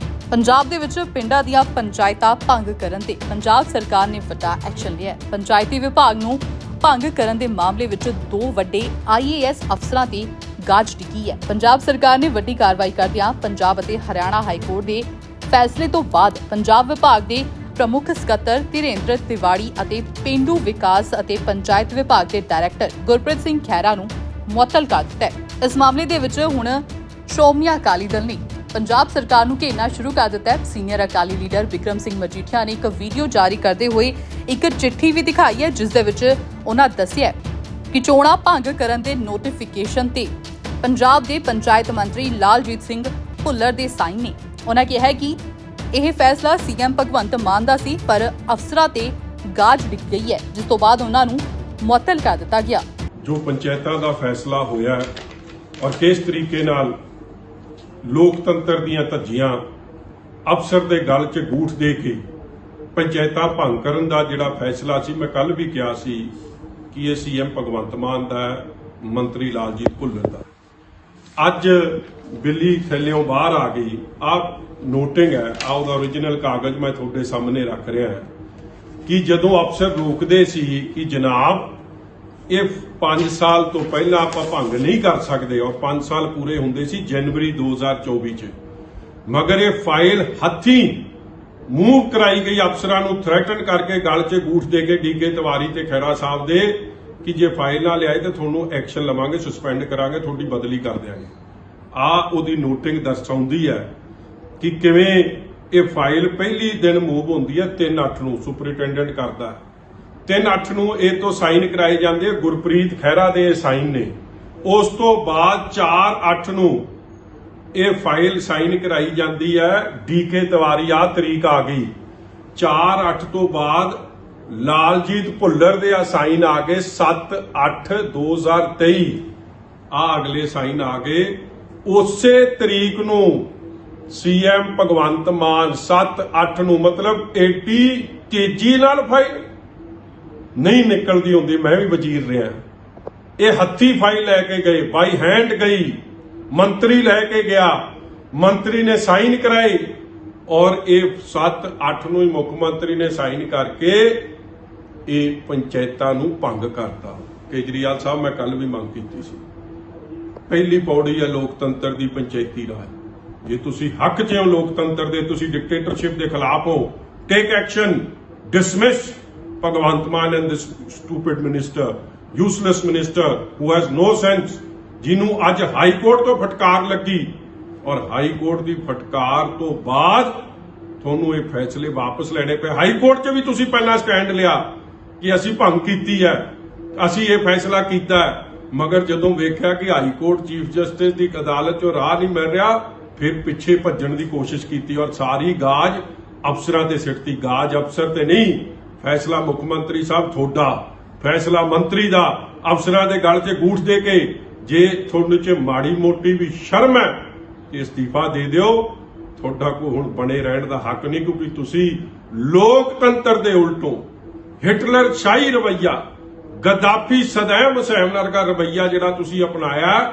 ਪੰਜਾਬ ਦੇ ਵਿੱਚ ਪਿੰਡਾਂ ਦੀਆਂ ਪੰਚਾਇਤਾਂ ਭੰਗ ਕਰਨ ਤੇ ਪੰਜਾਬ ਸਰਕਾਰ ਨੇ ਵੱਡਾ ਐਕਸ਼ਨ ਲਿਆ। ਪੰਚਾਇਤੀ ਵਿਭਾਗ ਨੂੰ ਭੰਗ ਕਰਨ ਦੇ ਮਾਮਲੇ ਵਿੱਚ 2 ਵੱਡੇ IAS ਅਫਸਰਾਂ ਤੇ ਗਾਜ ਡਿੱਗੀ ਹੈ। ਪੰਜਾਬ ਸਰਕਾਰ ਨੇ ਵੱਡੀ ਕਾਰਵਾਈ ਕਰਦਿਆਂ ਪੰਜਾਬ ਅਤੇ ਹਰਿਆਣਾ ਹਾਈ ਕੋਰਟ ਦੇ ਫੈਸਲੇ ਤੋਂ ਬਾਅਦ ਪੰਜਾਬ ਵਿਭਾਗ ਦੇ ਪ੍ਰਮੁੱਖ ਸਕੱਤਰ ਧੀਰੇਂਦਰ ਤਿਵਾੜੀ ਅਤੇ ਪੇਂਡੂ ਵਿਕਾਸ ਅਤੇ ਪੰਚਾਇਤ ਵਿਭਾਗ ਦੇ ਡਾਇਰੈਕਟਰ ਗੁਰਪ੍ਰੀਤ ਸਿੰਘ ਖਹਿਰਾ ਨੂੰ ਮੁਅੱਤਲ ਕਰ ਦਿੱਤਾ ਹੈ। ਇਸ ਮਾਮਲੇ ਦੇ ਵਿੱਚ ਹੁਣ ਸ਼੍ਰੋਮਣੀ ਅਕਾਲੀ ਦਲ ਨੇ ਪੰਜਾਬ ਸਰਕਾਰ ਨੂੰ ਘੇਰਨਾ ਸ਼ੁਰੂ ਕਰ ਦਿੱਤਾ ਹੈ। ਸੀਨੀਅਰ ਅਕਾਲੀ ਲੀਡਰ ਬਿਕਰਮ ਸਿੰਘ ਮਜੀਠੀਆ ਨੇ ਇੱਕ ਵੀਡੀਓ ਜਾਰੀ ਕਰਦੇ ਹੋਏ ਇੱਕ ਚਿੱਠੀ ਵੀ ਦਿਖਾਈ ਹੈ, ਜਿਸ ਦੇ ਵਿੱਚ ਉਹਨਾਂ ਦੱਸਿਆ ਕਿ ਚੋਣਾਂ ਭੰਗ ਕਰਨ ਦੇ ਨੋਟੀਫਿਕੇਸ਼ਨ ਤੇ ਪੰਜਾਬ ਦੇ ਪੰਚਾਇਤ ਮੰਤਰੀ ਲਾਲਜੀਤ ਸਿੰਘ ਭੁੱਲਰ ਦੇ ਸਾਈਨ ਨੇ। ਉਹਨਾਂ ਕਿਹਾ ਹੈ ਕਿ ਇਹ ਫੈਸਲਾ CM ਭਗਵੰਤ ਮਾਨ ਦਾ ਸੀ, ਪਰ ਅਫਸਰਾਂ ਤੇ ਗਾਜ ਡਿੱਗ ਗਈ ਹੈ, ਜਿਸ ਤੋਂ ਬਾਅਦ ਉਹਨਾਂ ਨੂੰ ਮੁਅੱਤਲ ਕਰ ਦਿੱਤਾ ਗਿਆ। ਜੋ ਪੰਚਾਇਤਾਂ ਦਾ ਫੈਸਲਾ ਹੋਇਆ ਔਰ ਕਿਸ ਤਰੀਕੇ ਨਾਲ ਲੋਕਤੰਤਰ ਦੀਆਂ ਧੱਜੀਆਂ ਅਫਸਰ ਦੇ ਗਲ 'ਚ ਗੂਠ ਦੇ ਕੇ ਪੰਚਾਇਤਾਂ ਭੰਗ ਕਰਨ ਦਾ ਜਿਹੜਾ ਫੈਸਲਾ ਸੀ, ਮੈਂ ਕੱਲ ਵੀ ਕਿਹਾ ਸੀ ਕਿ ਇਹ CM ਭਗਵੰਤ ਮਾਨ ਦਾ, ਮੰਤਰੀ ਲਾਲਜੀਤ ਭੁੱਲਰ ਦਾ। ਅੱਜ ਬਿੱਲੀ ਥੱਲਿਓਂ ਬਾਹਰ ਆ ਗਈ। ਆਹ ਨੋਟਿੰਗ ਹੈ, ਉਹਦਾ ਓਰੀਜਨਲ ਕਾਗਜ਼ ਮੈਂ ਤੁਹਾਡੇ ਸਾਹਮਣੇ ਰੱਖ ਰਿਹਾ ਹਾਂ ਕਿ ਜਦੋਂ ਅਫਸਰ ਰੋਕਦੇ ਸੀ ਕਿ ਜਨਾਬ ਇਹ 5 ਸਾਲ ਤੋਂ ਪਹਿਲਾਂ ਆਪਾਂ ਭੰਗ ਨਹੀਂ ਕਰ ਸਕਦੇ, ਔਰ 5 ਸਾਲ ਪੂਰੇ ਹੁੰਦੇ ਸੀ ਜਨਵਰੀ 2024 'ਚ, ਮਗਰ ਇਹ ਫਾਈਲ ਹੱਥੀਂ ਮੂਵ ਕਰਾਈ ਗਈ ਅਫਸਰਾਂ ਨੂੰ ਥ੍ਰੈਟਨ ਕਰਕੇ ਗਲ 'ਚ ਗੂਠ ਦੇ ਕੇ ਡੀਕੇ ਤਿਵਾਰੀ ਤੇ ਖਹਿਰਾ ਸਾਹਿਬ ਦੇ ਕਿ ਜੇ ਫਾਈਲ ਨਾ ਲਿਆਏ ਤਾਂ ਤੁਹਾਨੂੰ ਐਕਸ਼ਨ ਲਵਾਂਗੇ, ਸਸਪੈਂਡ ਕਰਾਂਗੇ, ਤੁਹਾਡੀ ਬਦਲੀ ਕਰ ਦਿਆਂਗੇ। ਉਹਦੀ ਨੋਟਿੰਗ ਦਰਸਾਉਂਦੀ ਹੈ ਕਿ ਕਿਵੇਂ ਇਹ ਫਾਈਲ ਪਹਿਲੀ ਦਿਨ ਮੂਵ ਹੁੰਦੀ ਹੈ 3/8 ਨੂੰ ਸੁਪਰਿੰਟੈਂਡੈਂਟ ਕਰਦਾ, 3/8 ਨੂੰ ਇਹ ਤੋਂ ਸਾਈਨ ਕਰਾਏ ਜਾਂਦੇ, ਗੁਰਪ੍ਰੀਤ ਖਹਿਰਾ ਦੇ ਸਾਈਨ ਨੇ। ਉਸ ਤੋਂ ਬਾਅਦ 4/8 ਨੂੰ ਇਹ ਫਾਈਲ ਸਾਈਨ ਕਰਾਈ ਜਾਂਦੀ ਹੈ ਡੀਕੇ ਤਿਵਾਰੀ। ਤਰੀਕ ਆ ਗਈ 4/8 ਤੋਂ ਬਾਅਦ ਲਾਲਜੀਤ ਭੁੱਲਰ ਦੇ ਸਾਈਨ ਆ ਗਏ 7/8/2023। ਅਗਲੇ ਸਾਈਨ ਆ ਗਏ। ਉਸੇ ਤਰੀਕ ਨੂੰ ਸੀਐਮ ਭਗਵੰਤ ਮਾਨ 7/8 ਨੂੰ, ਮਤਲਬ ਏਡੀ ਤੇਜ਼ੀ ਨਾਲ ਫਾਈਲ ਨਹੀਂ ਨਿਕਲਦੀ ਹੁੰਦੀ। ਮੈਂ ਵੀ ਵਜ਼ੀਰ ਰਿਹਾ, ਇਹ ਹੱਥੀ ਫਾਈਲ ਲੈ ਕੇ ਗਏ, ਬਾਈ ਹੈਂਡ ਗਈ, ਮੰਤਰੀ ਲੈ ਕੇ ਗਿਆ, ਮੰਤਰੀ ਨੇ ਸਾਈਨ ਕਰਾਏ ਔਰ ਇਹ 7/8 ਨੂੰ ਹੀ ਮੁੱਖ ਮੰਤਰੀ ਨੇ ਸਾਈਨ ਕਰਕੇ ਇਹ ਪੰਚਾਇਤਾਂ ਨੂੰ ਭੰਗ ਕਰਤਾ। ਕੇਜਰੀਵਾਲ ਸਾਹਿਬ, ਮੈਂ ਕੱਲ ਵੀ ਮੰਗ ਕੀਤੀ ਸੀ, ਪਹਿਲੀ ਪੌੜੀ ਹੈ ਲੋਕਤੰਤਰ ਦੀ ਪੰਚਾਇਤੀ ਰਾਜ। ਜੇ ਤੁਸੀਂ ਹੱਕ 'ਚ ਹੋ ਲੋਕਤੰਤਰ ਦੇ, ਤੁਸੀਂ ਡਿਕਟੇਟਰਸ਼ਿਪ ਦੇ ਖਿਲਾਫ ਹੋ, take action, dismiss Bhagwant Mann and this stupid minister, useless minister who has no sense, ਜਿਹਨੂੰ ਅੱਜ ਹਾਈ ਕੋਰਟ ਤੋਂ ਫਟਕਾਰ ਲੱਗੀ ਔਰ ਹਾਈ ਕੋਰਟ ਦੀ ਫਟਕਾਰ ਤੋਂ ਬਾਅਦ ਤੁਹਾਨੂੰ ਇਹ ਫੈਸਲੇ ਵਾਪਸ ਲੈਣੇ ਪਏ। ਹਾਈ ਕੋਰਟ 'ਚ ਵੀ ਤੁਸੀਂ ਪਹਿਲਾਂ ਸਟੈਂਡ ਲਿਆ ਕਿ ਅਸੀਂ ਭੰਗ ਕੀਤੀ ਹੈ, ਅਸੀਂ ਇਹ ਫੈਸਲਾ ਕੀਤਾ, ਮਗਰ ਜਦੋਂ ਵੇਖਿਆ ਕਿ ਹਾਈ ਕੋਰਟ ਚੀਫ ਜਸਟਿਸ ਦੀ ਅਦਾਲਤ 'ਚੋਂ ਰਾਹ ਨਹੀਂ ਮਿਲ ਰਿਹਾ, ਫਿਰ ਪਿੱਛੇ ਭੱਜਣ ਦੀ ਕੋਸ਼ਿਸ਼ ਕੀਤੀ ਔਰ ਸਾਰੀ ਗਾਜ ਅਫਸਰਾਂ ਤੇ ਸਿੱਟਤੀ। ਗਾਜ ਅਫਸਰ ਤੇ ਨਹੀਂ, ਫੈਸਲਾ ਮੁੱਖ ਮੰਤਰੀ ਸਾਹਿਬ ਤੁਹਾਡਾ, ਫੈਸਲਾ ਮੰਤਰੀ ਦਾ। ਅਫਸਰਾਂ ਦੇ ਗਲ 'ਚ ਗੂਠ ਦੇ ਕੇ ਜੇ ਤੁਹਾਡੇ 'ਚ ਮਾੜੀ ਮੋਟੀ ਵੀ ਸ਼ਰਮ ਹੈ ਤੇ ਅਸਤੀਫਾ ਦੇ ਦਿਓ। ਤੁਹਾਡਾ ਕੋਈ ਹੁਣ ਬਣੇ ਰਹਿਣ ਦਾ ਹੱਕ ਨਹੀਂ, ਕਿਉਂਕਿ ਤੁਸੀਂ ਲੋਕਤੰਤਰ ਦੇ ਉਲਟੋਂ ਹਿਟਲਰ ਸ਼ਾਹੀ ਰਵੱਈਆ, ਗੱਦਾਫੀ ਸਦੈਮ ਹੁਸੈਨ ਵਰਗਾ ਰਵੱਈਆ ਜਿਹੜਾ ਤੁਸੀਂ ਅਪਣਾਇਆ,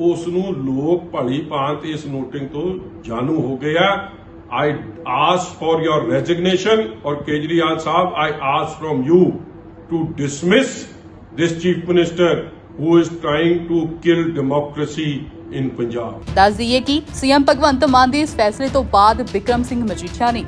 ਉਸ ਨੂੰ ਲੋਕ ਭਲੀ ਭਾਂਤ ਇਸ ਨੋਟਿੰਗ ਤੋਂ ਜਾਣੂ ਹੋ ਗਏ ਆ। I ask for your resignation, or Kejriwal Saab, I ask from you to dismiss this chief minister who is trying to kill democracy in Punjab. ਦੱਸ ਦਈਏ ਕਿ ਸੀਐਮ ਭਗਵੰਤ ਮਾਨ ਦੇ ਇਸ ਫੈਸਲੇ ਤੋਂ ਬਾਅਦ ਬਿਕਰਮ ਸਿੰਘ ਮਜੀਠੀਆ ਨੇ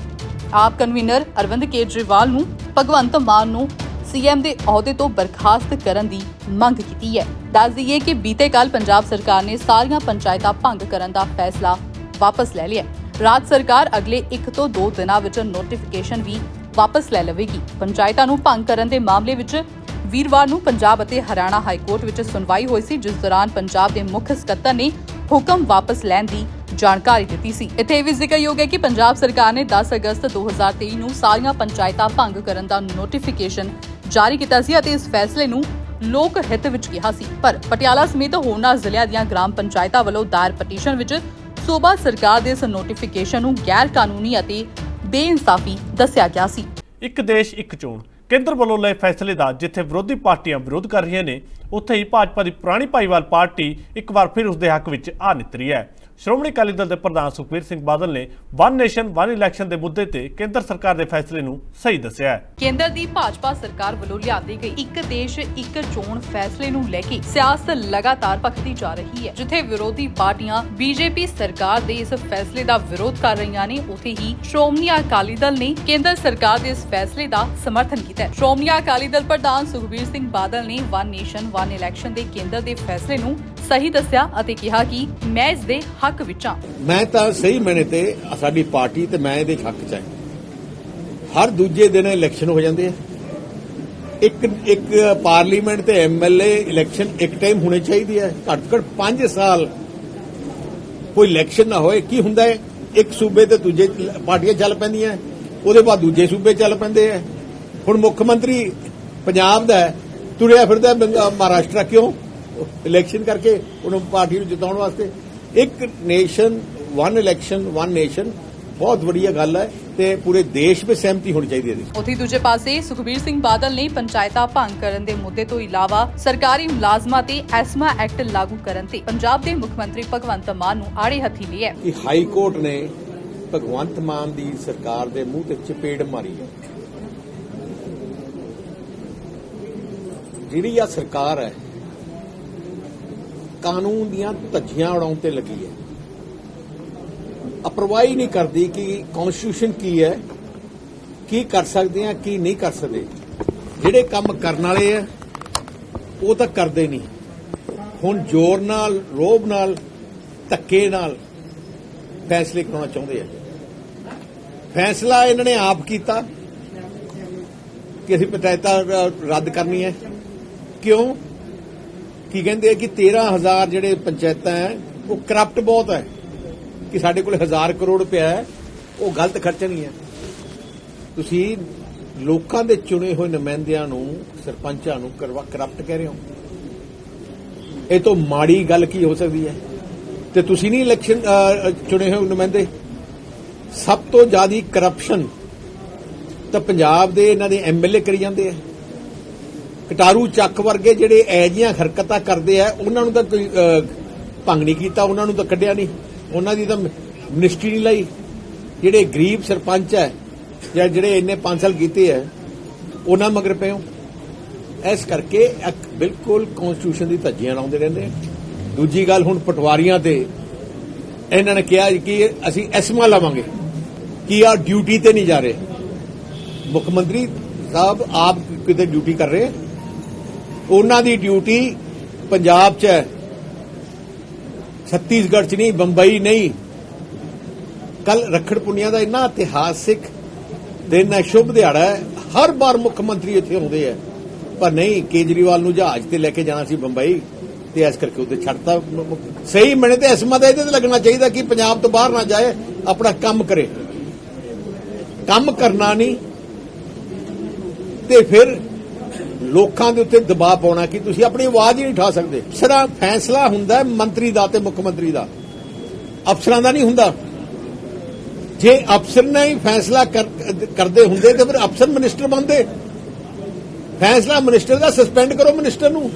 ਆਪ ਕਨਵੀਨਰ ਅਰਵਿੰਦ ਕੇਜਰੀਵਾਲ ਨੂੰ ਭਗਵੰਤ ਮਾਨ ਨੂੰ ਸੀਐਮ ਦੇ ਅਹੁਦੇ ਤੋਂ ਬਰਖਾਸਤ ਕਰਨ ਦੀ ਮੰਗ ਕੀਤੀ ਹੈ। ਦੱਸ ਦਈਏ ਕਿ ਬੀਤੇ ਕੱਲ ਪੰਜਾਬ ਸਰਕਾਰ ਨੇ ਸਾਰੀਆਂ ਪੰਚਾਇਤਾਂ ਭੰਗ ਕਰਨ ਦਾ ਫੈਸਲਾ ਵਾਪਸ ਲੈ ਲਿਆ। ਰਾਜ ਸਰਕਾਰ ਅਗਲੇ 1 ਤੋਂ 2 ਦਿਨਾਂ ਵਿੱਚ ਨੋਟੀਫਿਕੇਸ਼ਨ ਵੀ ਵਾਪਸ ਲੈ ਲਵੇਗੀ। ਪੰਚਾਇਤਾਂ ਨੂੰ ਭੰਗ ਕਰਨ ਦੇ ਮਾਮਲੇ ਵਿੱਚ ਵੀਰਵਾਰ ਨੂੰ ਪੰਜਾਬ ਅਤੇ ਹਰਿਆਣਾ ਹਾਈ ਕੋਰਟ ਵਿੱਚ ਸੁਣਵਾਈ ਹੋਈ ਸੀ, ਜਿਸ ਦੌਰਾਨ ਪੰਜਾਬ ਦੇ ਮੁੱਖ ਸਕੱਤਰ ਨੇ ਹੁਕਮ ਵਾਪਸ ਲੈਣ ਦੀ ਜਾਣਕਾਰੀ ਦਿੱਤੀ ਸੀ। ਇੱਥੇ ਇਹ ਵੀ ਜ਼ਿਕਰਯੋਗ ਹੈ ਕਿ ਪੰਜਾਬ ਸਰਕਾਰ ਨੇ 10 ਅਗਸਤ 2023 ਨੂੰ ਸਾਰੀਆਂ ਪੰਚਾਇਤਾਂ ਭੰਗ ਕਰਨ ਦਾ ਨੋਟੀਫਿਕੇਸ਼ਨ ਜਾਰੀ ਕੀਤਾ ਸੀ ਅਤੇ ਇਸ ਫੈਸਲੇ ਨੂੰ ਲੋਕ ਹਿੱਤ ਵਿੱਚ ਕਿਹਾ ਸੀ। ਪਰ ਪਟਿਆਲਾ ਸਮੇਤ ਹੋਰਨਾਂ ਜ਼ਿਲ੍ਹਿਆਂ ਦੀਆਂ ਗ੍ਰਾਮ ਪੰਚਾਇਤਾਂ ਵੱਲੋਂ ਦਾਇਰ ਪਟੀਸ਼ਨ ਵਿੱਚ ਸੂਬਾ ਸਰਕਾਰ ਦੇ ਇਸ ਨੋਟੀਫਿਕੇਸ਼ਨ ਨੂੰ ਗੈਰ ਕਾਨੂੰਨੀ ਅਤੇ ਬੇਇਨਸਾਫੀ ਦੱਸਿਆ ਗਿਆ ਸੀ। ਇੱਕ ਦੇਸ਼ ਇੱਕ ਚੋਣ ਕੇਂਦਰ ਵੱਲੋਂ ਲਏ ਫੈਸਲੇ ਦਾ ਜਿੱਥੇ ਵਿਰੋਧੀ ਪਾਰਟੀਆਂ ਵਿਰੋਧ ਕਰ ਰਹੀਆਂ ਨੇ, ਉੱਥੇ ਹੀ ਭਾਜਪਾ ਦੀ ਪੁਰਾਣੀ ਭਾਈਵਾਲ ਪਾਰਟੀ ਇੱਕ ਵਾਰ ਫਿਰ ਉਸ ਦੇ ਹੱਕ ਵਿੱਚ ਆ ਨਿਤਰੀ ਹੈ। ਸ਼੍ਰੋਮਣੀ ਅਕਾਲੀ ਦਲ ਦੇ ਪ੍ਰਧਾਨ ਸੁਖਬੀਰ ਸਿੰਘ ਬਾਦਲ ਨੇ ਵਨ ਨੇਸ਼ਨ ਵਨ ਇਲੈਕਸ਼ਨ ਦੇ ਮੁੱਦੇ ਤੇ ਕੇਂਦਰ ਸਰਕਾਰ ਦੇ ਫੈਸਲੇ ਨੂੰ ਸਹੀ ਦੱਸਿਆ ਹੈ। ਕੇਂਦਰ ਦੀ ਭਾਜਪਾ ਸਰਕਾਰ ਵੱਲੋਂ ਲਿਆਂਦੀ ਗਈ ਇੱਕ ਦੇਸ਼ ਇੱਕ ਚੋਣ ਫੈਸਲੇ ਨੂੰ ਲੈ ਕੇ ਸਿਆਸਤ ਲਗਾਤਾਰ ਭਖਦੀ ਜਾ ਰਹੀ ਹੈ। ਜਿੱਥੇ ਵਿਰੋਧੀ ਪਾਰਟੀਆਂ ਬੀਜੇਪੀ ਸਰਕਾਰ ਦੇ ਇਸ ਫੈਸਲੇ ਦਾ ਵਿਰੋਧ ਕਰ ਰਹੀਆਂ ਨੇ, ਉੱਥੇ ਹੀ ਸ਼੍ਰੋਮਣੀ ਅਕਾਲੀ ਦਲ ਨੇ ਕੇਂਦਰ ਸਰਕਾਰ ਦੇ ਇਸ ਫੈਸਲੇ ਦਾ ਸਮਰਥਨ ਕੀਤਾ ਹੈ। ਸ਼੍ਰੋਮਣੀ ਅਕਾਲੀ ਦਲ ਪ੍ਰਧਾਨ ਸੁਖਬੀਰ ਸਿੰਘ ਬਾਦਲ ਨੇ ਵਨ ਨੇਸ਼ਨ ਵਨ ਇਲੈਕਸ਼ਨ ਦੇ ਕੇਂਦਰ ਦੇ ਫੈਸਲੇ ਨੂੰ ਸਹੀ ਦੱਸਿਆ ਅਤੇ ਕਿਹਾ ਕਿ ਮੈਂ ਇਸ ਦੇ ਹੱਕ ਵਿੱਚ ਹਾਂ। ਮੈਂ ਤਾਂ ਸਹੀ ਮੈਨੇ ਤੇ ਸਾਡੀ ਪਾਰਟੀ ਤੇ ਮੈਂ ਇਹਦੇ ਹੱਕ 'ਚ ਹਾਂ। ਹਰ ਦੂਜੇ ਦਿਨ ਇਲੈਕਸ਼ਨ ਹੋ ਜਾਂਦੇ ਆ। ਇੱਕ ਪਾਰਲੀਮੈਂਟ ਤੇ ਐਮਐਲਏ ਇਲੈਕਸ਼ਨ ਇੱਕ ਟਾਈਮ ਹੋਣੀ ਚਾਹੀਦੀ ਹੈ। ਘੱਟ ਘੱਟ 5 ਸਾਲ ਕੋਈ ਇਲੈਕਸ਼ਨ ਨਾ ਹੋਏ। ਕੀ ਹੁੰਦਾ ਹੈ, ਇੱਕ ਸੂਬੇ ਤੇ ਦੂਜੇ ਪਾਰਟੀਆਂ ਚੱਲ ਪੈਂਦੀਆਂ, ਉਹਦੇ ਬਾਅਦ ਦੂਜੇ ਸੂਬੇ ਚੱਲ ਪੈਂਦੇ ਆ। ਹੁਣ ਮੁੱਖ ਮੰਤਰੀ ਪੰਜਾਬ ਦਾ ਤੁਰਿਆ ਫਿਰਦਾ ਮਹਾਰਾਸ਼ਟਰ, ਕਿਉਂ? ਇਲੈਕਸ਼ਨ ਕਰਕੇ ਉਹਨੂੰ ਪਾਰਟੀ ਨੂੰ ਜਿਤਾਉਣ ਵਾਸਤੇ। ਇੱਕ nation one election one nation ਬਹੁਤ ਵਧੀਆ ਗੱਲ ਹੈ ਤੇ ਪੂਰੇ ਦੇਸ਼ ਵਿੱਚ ਸਹਿਮਤੀ ਹੋਣੀ ਚਾਹੀਦੀ ਹੈ। ਉੱਥੇ ਦੂਜੇ ਪਾਸੇ ਸੁਖਬੀਰ ਸਿੰਘ ਬਾਦਲ ਨੇ ਪੰਚਾਇਤਾਂ ਭੰਗ ਕਰਨ ਦੇ ਮੁੱਦੇ ਤੋਂ ਇਲਾਵਾ ਸਰਕਾਰੀ ਮੁਲਾਜ਼ਮਾਂ ਤੇ ਐਸਮਾ ਐਕਟ ਲਾਗੂ ਕਰਨ ਤੇ ਪੰਜਾਬ ਦੇ ਮੁੱਖ ਮੰਤਰੀ ਭਗਵੰਤ ਮਾਨ ਨੂੰ ਆੜੇ ਹੱਥੀ ਲਿਆ ਕਿ ਹਾਈ ਕੋਰਟ ਨੇ ਭਗਵੰਤ ਮਾਨ ਦੀ ਸਰਕਾਰ ਦੇ ਮੂੰਹ ਤੇ ਚਪੇੜ ਮਾਰੀ ਹੈ। ਜਿਹੜੀ ਆ ਸਰਕਾਰ ਹੈ ਕਾਨੂੰਨ ਦੀਆਂ ਧੱਜੀਆਂ ਉਡਾਉਣ ਤੇ ਲੱਗੀ ਹੈ। ਅਪਰਵਾਹੀ ਨਹੀਂ ਕਰਦੀ ਕਿ ਕਨਸਟੀਟਿਊਸ਼ਨ ਕੀ ਹੈ, ਕੀ ਕਰ ਸਕਦੇ ਆ, ਕੀ ਨਹੀਂ ਕਰ ਸਕਦੇ। ਜਿਹੜੇ ਕੰਮ ਕਰਨ ਵਾਲੇ ਆ ਉਹ ਤਾਂ ਕਰਦੇ ਨਹੀਂ। ਹੁਣ ਜ਼ੋਰ ਨਾਲ, ਰੋਬ ਨਾਲ, ਧੱਕੇ ਨਾਲ ਫੈਸਲੇ ਕਰਾਉਣਾ ਚਾਹੁੰਦੇ ਆ। ਫੈਸਲਾ ਇਹਨਾਂ ਨੇ ਆਪ ਕੀਤਾ ਕਿ ਅਸੀਂ ਪੰਚਾਇਤਾਂ ਰੱਦ ਕਰਨੀ ਹੈ। ਕਿਉਂ? ਕੀ ਕਹਿੰਦੇ ਆ ਕਿ 13,000 ਜਿਹੜੇ ਪੰਚਾਇਤਾਂ ਹੈ ਉਹ ਕਰਪਟ ਬਹੁਤ ਹੈ, ਕਿ ਸਾਡੇ ਕੋਲ 1000 ਕਰੋੜ ਰੁਪਇਆ ਹੈ, ਉਹ ਗਲਤ ਖਰਚ ਨਹੀਂ ਹੈ। ਤੁਸੀਂ ਲੋਕਾਂ ਦੇ ਚੁਣੇ ਹੋਏ ਨੁਮਾਇੰਦਿਆਂ ਨੂੰ, ਸਰਪੰਚਾਂ ਨੂੰ ਕਰਪਟ ਕਹਿ ਰਹੇ ਹੋ। ਇਹ ਤੋਂ ਮਾੜੀ ਗੱਲ ਕੀ ਹੋ ਸਕਦੀ ਹੈ? ਤੇ ਤੁਸੀਂ ਨਹੀਂ ਇਲੈਕਸ਼ਨ ਚੁਣੇ ਹੋਏ ਨੁਮਾਇੰਦੇ। ਸਭ ਤੋਂ ਜ਼ਿਆਦਾ ਕਰਪਸ਼ਨ ਤਾਂ ਪੰਜਾਬ ਦੇ ਇਹਨਾਂ ਦੇ ਐਮਐਲਏ ਕਰੀ ਜਾਂਦੇ ਆ। ਕਟਾਰੂ ਚੱਕ ਵਰਗੇ ਜਿਹੜੇ ਐਜੀਆਂ ਹਰਕਤਾਂ ਕਰਦੇ ਆ, ਉਹਨਾਂ ਨੂੰ ਤਾਂ ਕੋਈ ਭੰਗ ਨਹੀਂ ਕੀਤਾ, ਉਹਨਾਂ ਨੂੰ ਤਾਂ ਕੱਢਿਆ ਨਹੀਂ, ਉਹਨਾਂ ਦੀ ਤਾਂ ਮਿਨਿਸਟਰੀ ਨਹੀਂ ਲਈ। ਜਿਹੜੇ ਗਰੀਬ ਸਰਪੰਚ ਹੈ ਜਾਂ ਜਿਹੜੇ ਇੰਨੇ 5 ਸਾਲ ਕੀਤੇ ਹੈ, ਉਹਨਾਂ ਮਗਰ ਪਏ ਹੋ। ਇਸ ਕਰਕੇ ਬਿਲਕੁਲ ਕਨਸਟੀਟਿਊਸ਼ਨ ਦੀ ਧੱਜੀਆਂ ਲਾਉਂਦੇ ਰਹਿੰਦੇ ਆ। ਦੂਜੀ ਗੱਲ, ਹੁਣ ਪਟਵਾਰੀਆਂ ਤੇ ਇਹਨਾਂ ਨੇ ਕਿਹਾ ਕਿ ਅਸੀਂ ਐਸਮਾ ਲਾਵਾਂਗੇ, ਕਿ ਆ ਡਿਊਟੀ ਤੇ ਨਹੀਂ ਜਾ ਰਹੇ। ਮੁੱਖ ਮੰਤਰੀ ਸਾਹਿਬ ਆਪ ਕਿਤੇ ਡਿਊਟੀ ਕਰ ਰਹੇ, ਉਹਨਾਂ ਦੀ ਡਿਊਟੀ ਪੰਜਾਬ 'ਚ ਹੈ, ਛੱਤੀਸਗੜ੍ਹ 'ਚ ਨਹੀਂ, ਬੰਬਈ ਨਹੀਂ। ਕੱਲ ਰੱਖੜ ਪੁੰਨਿਆ ਦਾ ਇੰਨਾ ਇਤਿਹਾਸਿਕ ਦਿਨ ਹੈ, ਸ਼ੁਭ ਦਿਹਾੜਾ ਹੈ। ਹਰ ਵਾਰ ਮੁੱਖ ਮੰਤਰੀ ਇੱਥੇ ਆਉਂਦੇ ਆ, ਪਰ ਨਹੀਂ, ਕੇਜਰੀਵਾਲ ਨੂੰ ਜਹਾਜ਼ ਤੇ ਲੈ ਕੇ ਜਾਣਾ ਸੀ ਬੰਬਈ, ਤੇ ਇਸ ਕਰਕੇ ਉਹਦੇ ਛੱਡਤਾ। ਸਹੀ ਮਣੇ ਤੇ ਐਸਮਾ ਦਾ ਇਹਦੇ ਤੇ ਲੱਗਣਾ ਚਾਹੀਦਾ ਕਿ ਪੰਜਾਬ ਤੋਂ ਬਾਹਰ ਨਾ ਜਾਏ, ਆਪਣਾ ਕੰਮ ਕਰੇ। ਕੰਮ ਕਰਨਾ ਨਹੀਂ ਤੇ ਫਿਰ ਲੋਕਾਂ ਦੇ ਉੱਤੇ ਦਬਾਅ ਪਾਉਣਾ ਕਿ ਤੁਸੀਂ ਆਪਣੀ ਆਵਾਜ਼ ਹੀ ਨਹੀਂ ਉਠਾ ਸਕਦੇ। ਸਿਰਫ ਫੈਸਲਾ ਹੁੰਦਾ ਮੰਤਰੀ ਦਾ ਤੇ ਮੁੱਖ ਮੰਤਰੀ ਦਾ, ਅਫਸਰਾਂ ਦਾ ਨਹੀਂ ਹੁੰਦਾ। ਜੇ ਅਫਸਰ ਨੇ ਹੀ ਫੈਸਲਾ ਕਰਦੇ ਹੁੰਦੇ ਤੇ ਫਿਰ ਅਫਸਰ ਮਿਨਿਸਟਰ ਬਣਦੇ। ਫੈਸਲਾ ਮਿਨਿਸਟਰ ਦਾ, ਸਸਪੈਂਡ ਕਰੋ ਮਿਨਿਸਟਰ ਨੂੰ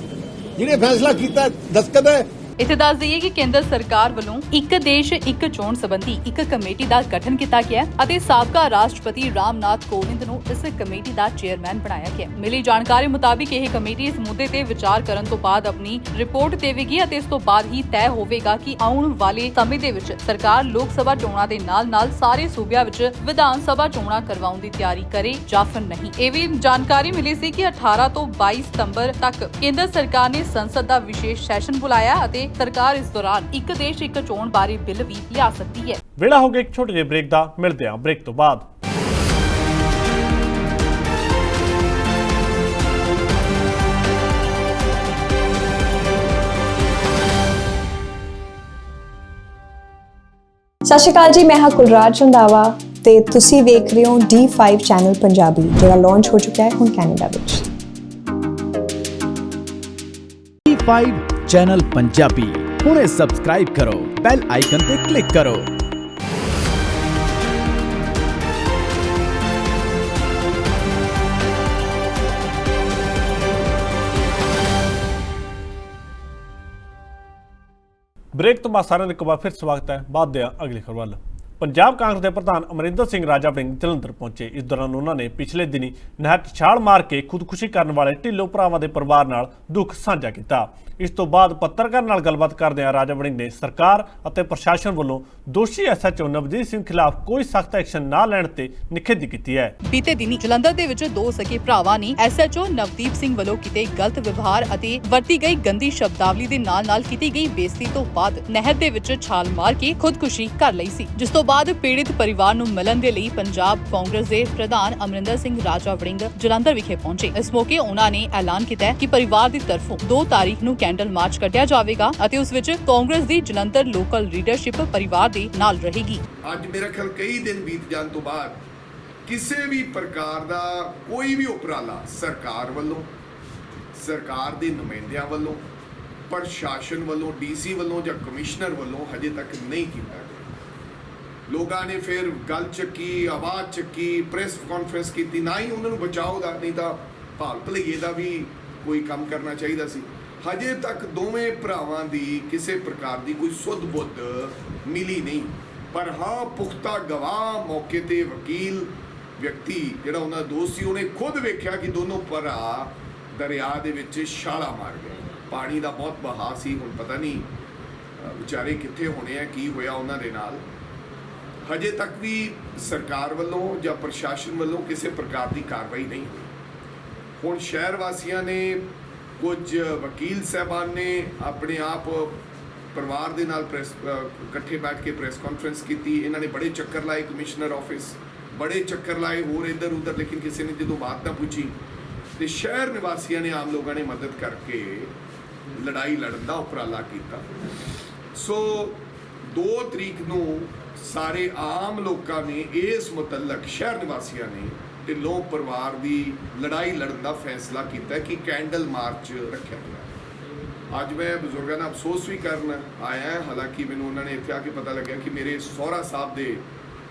ਜਿਹਨੇ ਫੈਸਲਾ ਕੀਤਾ। ਦਸਤਖਤ ਹੈ। ਇੱਥੇ ਦੱਸ ਦਈਏ ਕਿ ਕੇਂਦਰ ਸਰਕਾਰ ਵੱਲੋਂ ਇੱਕ ਦੇਸ਼ ਇੱਕ ਚੋਣ ਸੰਬੰਧੀ ਇੱਕ ਕਮੇਟੀ ਦਾ ਗਠਨ ਕੀਤਾ ਗਿਆ ਅਤੇ ਸਾਬਕਾ ਰਾਸ਼ਟਰਪਤੀ ਰਾਮਨਾਥ ਕੋਵਿੰਦ ਨੂੰ ਇਸ ਕਮੇਟੀ ਦਾ ਚੇਅਰਮੈਨ ਬਣਾਇਆ ਗਿਆ। ਮਿਲੀ ਜਾਣਕਾਰੀ ਮੁਤਾਬਿਕ ਇਹ ਕਮੇਟੀ ਇਸ ਮੁੱਦੇ ਤੇ ਵਿਚਾਰ ਕਰਨ ਤੋਂ ਬਾਅਦ ਆਪਣੀ ਰਿਪੋਰਟ ਦੇਵੇਗੀ ਅਤੇ ਇਸ ਤੋਂ ਬਾਅਦ ਹੀ ਤੈਅ ਹੋਵੇਗਾ ਕਿ ਆਉਣ ਵਾਲੇ ਸਮੇਂ ਦੇ ਵਿੱਚ ਸਰਕਾਰ ਲੋਕ ਸਭਾ ਚੋਣਾਂ ਦੇ ਨਾਲ-ਨਾਲ ਸਾਰੇ ਸੂਬਿਆਂ ਵਿੱਚ ਵਿਧਾਨ ਸਭਾ ਚੋਣਾਂ ਕਰਵਾਉਣ ਦੀ ਤਿਆਰੀ ਕਰੇ ਜਾਂ ਫਿਰ ਨਹੀਂ। ਇਹ ਵੀ ਜਾਣਕਾਰੀ ਮਿਲੀ ਸੀ ਕਿ 18 ਤੋਂ 22 ਸਤੰਬਰ ਤੱਕ ਕੇਂਦਰ ਸਰਕਾਰ ਨੇ ਸੰਸਦ ਦਾ ਵਿਸ਼ੇਸ਼ ਸੈਸ਼ਨ ਬੁਲਾਇਆ ਅਤੇ ਸਰਕਾਰ ਇਸ ਦੌਰਾਨ ਇੱਕ ਦੇਸ਼ ਇੱਕ ਚੋਣ ਬਾਰੇ ਬਿੱਲ ਵੀ ਲਿਆ ਸਕਦੀ ਹੈ। ਵੇਲਾ ਹੋ ਗਿਆ ਇੱਕ ਛੋਟੇ ਜਿਹੇ ਬ੍ਰੇਕ ਦਾ, ਮਿਲਦੇ ਹਾਂ ਬ੍ਰੇਕ ਤੋਂ ਬਾਅਦ। ਸਤਿ ਸ਼੍ਰੀ ਅਕਾਲ ਜੀ, ਮੈਂ ਹਾਂ ਕੁਲਰਾਜ ਰੰਧਾਵਾ ਤੇ ਤੁਸੀਂ ਵੇਖ ਰਹੇ ਹੋ D5 ਚੈਨਲ ਪੰਜਾਬੀ, ਜਿਹੜਾ ਲਾਂਚ ਹੋ ਚੁੱਕਾ ਹੈ ਹੁਣ ਕੈਨੇਡਾ ਵਿੱਚ। D5 ਚੈਨਲ ਪੰਜਾਬੀ ਹੁਣੇ ਸਬਸਕ੍ਰਾਈਬ ਕਰੋ, ਬੈਲ ਆਈਕਨ ਤੇ ਕਲਿੱਕ ਕਰੋ। ਬ੍ਰੇਕ ਤੋਂ ਬਾਅਦ ਸਾਰਿਆਂ ਦਾ ਇੱਕ ਵਾਰ ਫਿਰ ਸਵਾਗਤ ਹੈ। ਬਾਅਦ ਦੇ ਅਗਲੀ ਖਬਰ ਵੱਲ। ਪੰਜਾਬ ਕਾਂਗਰਸ ਦੇ ਪ੍ਰਧਾਨ ਅਮਰਿੰਦਰ ਸਿੰਘ ਰਾਜਾ ਵੜਿੰਗ ਜਲੰਧਰ ਪਹੁੰਚੇ। ਇਸ ਦੌਰਾਨ ਉਹਨਾਂ ਨੇ ਪਿਛਲੇ ਦਿਨੀ ਨਹਿਰ 'ਚ ਛਾਲ ਮਾਰ ਕੇ ਖੁਦਕੁਸ਼ੀ ਕਰਨ ਵਾਲੇ ਢਿੱਲੋਂ ਭਰਾਵਾਂ ਦੇ ਪਰਿਵਾਰ ਨਾਲ ਦੁੱਖ ਸਾਂਝਾ ਕੀਤਾ। ਇਸ ਤੋਂ ਬਾਅਦ ਪੱਤਰਕਾਰ ਨਾਲ ਗੱਲਬਾਤ ਕਰਦਿਆਂ ਰਾਜਾ ਵੜਿੰਗ ਨੇ ਸਰਕਾਰ ਅਤੇ ਪ੍ਰਸ਼ਾਸਨ ਵੱਲੋਂ ਦੋਸ਼ੀ ਐਸਐਚਓ ਨਵਜੀਤ ਸਿੰਘ ਖਿਲਾਫ ਕੋਈ ਸਖਤ ਐਕਸ਼ਨ ਨਾ ਲੈਣ ਤੇ ਨਿਖੇਧੀ ਕੀਤੀ ਹੈ। ਬੀਤੇ ਦਿਨੀ ਜਲੰਧਰ ਦੇ ਵਿੱਚ ਦੋ ਸਕੇ ਭਰਾਵਾਂ ਨੇ ਐਸਐਚਓ ਨਵਦੀਪ ਸਿੰਘ ਵੱਲੋਂ ਕੀਤੇ ਗਲਤ ਵਿਵਹਾਰ ਅਤੇ ਵਰਤੀ ਗਈ ਗੰਦੀ ਸ਼ਬਦਾਵਲੀ ਦੇ ਨਾਲ-ਨਾਲ ਕੀਤੀ ਗਈ ਬੇਇੱਜ਼ਤੀ ਤੋਂ ਬਾਅਦ ਨਹਿਰ ਦੇ ਵਿੱਚ ਛਾਲ ਮਾਰ ਕੇ ਖੁਦਕੁਸ਼ੀ ਕਰ ਲਈ ਸੀ, ਜਿਸ ਤੋਂ ਬਾਅਦ ਪੀੜਿਤ ਪਰਿਵਾਰ ਨੂੰ ਮਿਲਣ ਦੇ ਲਈ ਪੰਜਾਬ ਕਾਂਗਰਸ ਦੇ ਪ੍ਰਧਾਨ ਅਮਰਿੰਦਰ ਸਿੰਘ ਰਾਜਾ ਵੜਿੰਗ ਜਲੰਧਰ ਵਿਖੇ ਪਹੁੰਚੇ। ਇਸ ਮੌਕੇ ਉਹਨਾਂ ਨੇ ਐਲਾਨ ਕੀਤਾ ਕਿ ਪਰਿਵਾਰ ਦੀ ਤਰਫੋਂ 2 ਤਾਰੀਖ ਨੂੰ ਕੈਂਡਲ ਮਾਰਚ ਕੱਢਿਆ ਜਾਵੇਗਾ ਅਤੇ ਉਸ ਵਿੱਚ ਕਾਂਗਰਸ ਦੀ ਜਲੰਧਰ ਲੋਕਲ ਲੀਡਰਸ਼ਿਪ ਪਰਿਵਾਰ ਦੇ ਨਾਲ ਰਹੇਗੀ। ਅੱਜ ਮੇਰਾ ਖਿਆਲ ਕਈ ਦਿਨ ਬੀਤ ਜਾਣ ਤੋਂ ਬਾਅਦ ਕਿਸੇ ਵੀ ਪ੍ਰਕਾਰ ਦਾ ਕੋਈ ਵੀ ਉਪਰਾਲਾ ਸਰਕਾਰ ਵੱਲੋਂ, ਸਰਕਾਰ ਦੇ ਨੁਮਾਇੰਦਿਆਂ ਵੱਲੋਂ, ਪ੍ਰਸ਼ਾਸਨ ਵੱਲੋਂ, ਡੀਸੀ ਵੱਲੋਂ ਜਾਂ ਕਮਿਸ਼ਨਰ ਵੱਲੋਂ ਹਜੇ ਤੱਕ ਨਹੀਂ ਕੀਤਾ ਗਿਆ। ਲੋਕਾਂ ਨੇ ਫਿਰ ਗੱਲ ਚੱਕੀ, ਆਵਾਜ਼ ਚੱਕੀ, ਪ੍ਰੈਸ ਕਾਨਫਰੰਸ ਕੀਤੀ, ਨਾ ਹੀ ਉਹਨਾਂ ਨੂੰ ਬਚਾਓ ਦਾ, ਨਹੀਂ ਤਾਂ ਭਾਲ ਭਲਈਏ ਦਾ ਵੀ ਕੋਈ ਕੰਮ ਕਰਨਾ ਚਾਹੀਦਾ ਸੀ। ਹਜੇ ਤੱਕ ਦੋਵੇਂ ਭਰਾਵਾਂ ਦੀ ਕਿਸੇ ਪ੍ਰਕਾਰ ਦੀ ਕੋਈ ਸੁੱਧ ਬੁੱਧ ਮਿਲੀ ਨਹੀਂ, ਪਰ ਹਾਂ ਪੁਖਤਾ ਗਵਾਹ, ਮੌਕੇ ਤੇ ਵਕੀਲ ਵਿਅਕਤੀ ਜਿਹੜਾ ਉਹਨਾਂ ਦਾ ਦੋਸਤ ਸੀ, ਉਹਨੇ ਖੁਦ ਵੇਖਿਆ ਕਿ ਦੋਨੋਂ ਭਰਾ ਦਰਿਆ ਦੇ ਵਿੱਚ ਛਾਲਾ ਮਾਰ ਗਏ। ਪਾਣੀ ਦਾ ਬਹੁਤ ਵਹਾਅ ਸੀ, ਹੁਣ ਪਤਾ ਨਹੀਂ ਵਿਚਾਰੇ ਕਿੱਥੇ ਹੋਣੇ ਆ, ਕੀ ਹੋਇਆ ਉਹਨਾਂ ਦੇ ਨਾਲ। ਹਜੇ ਤੱਕ ਵੀ ਸਰਕਾਰ ਵੱਲੋਂ ਜਾਂ ਪ੍ਰਸ਼ਾਸਨ ਵੱਲੋਂ ਕਿਸੇ ਪ੍ਰਕਾਰ ਦੀ ਕਾਰਵਾਈ ਨਹੀਂ ਹੋਈ। ਹੁਣ ਸ਼ਹਿਰ ਵਾਸੀਆਂ ਨੇ, ਕੁਝ ਵਕੀਲ ਸਾਹਿਬਾਨ ਨੇ ਆਪਣੇ ਆਪ ਪਰਿਵਾਰ ਦੇ ਨਾਲ ਇਕੱਠੇ ਬੈਠ ਕੇ ਪ੍ਰੈਸ ਕਾਨਫਰੰਸ ਕੀਤੀ। ਇਹਨਾਂ ਨੇ ਬੜੇ ਚੱਕਰ ਲਾਏ ਕਮਿਸ਼ਨਰ ਆਫਿਸ, ਬੜੇ ਚੱਕਰ ਲਾਏ ਹੋਰ ਇੱਧਰ ਉੱਧਰ, ਲੇਕਿਨ ਕਿਸੇ ਨੇ ਜਦੋਂ ਬਾਤ ਨਾ ਪੁੱਛੀ ਤੇ ਸ਼ਹਿਰ ਨਿਵਾਸੀਆਂ ਨੇ, ਆਮ ਲੋਕਾਂ ਨੇ ਮਦਦ ਕਰਕੇ ਲੜਾਈ ਲੜਨ ਦਾ ਉਪਰਾਲਾ ਕੀਤਾ। ਸੋ 2 ਤਰੀਕ ਨੂੰ ਸਾਰੇ ਆਮ ਲੋਕਾਂ ਨੇ ਇਸ ਮੁਤਲਕ ਸ਼ਹਿਰ ਨਿਵਾਸੀਆਂ ਨੇ ਢਿੱਲੋਂ ਪਰਿਵਾਰ ਦੀ ਲੜਾਈ ਲੜਨ ਦਾ ਫੈਸਲਾ ਕੀਤਾ ਕਿ ਕੈਂਡਲ ਮਾਰਚ ਰੱਖਿਆ ਗਿਆ। ਅੱਜ ਮੈਂ ਬਜ਼ੁਰਗਾਂ ਨਾਲ ਅਫਸੋਸ ਵੀ ਕਰਨ ਆਇਆ, ਹਾਲਾਂਕਿ ਮੈਨੂੰ ਉਹਨਾਂ ਨੇ ਇੱਥੇ ਆ ਕੇ ਪਤਾ ਲੱਗਿਆ ਕਿ ਮੇਰੇ ਸਹੁਰਾ ਸਾਹਿਬ ਦੇ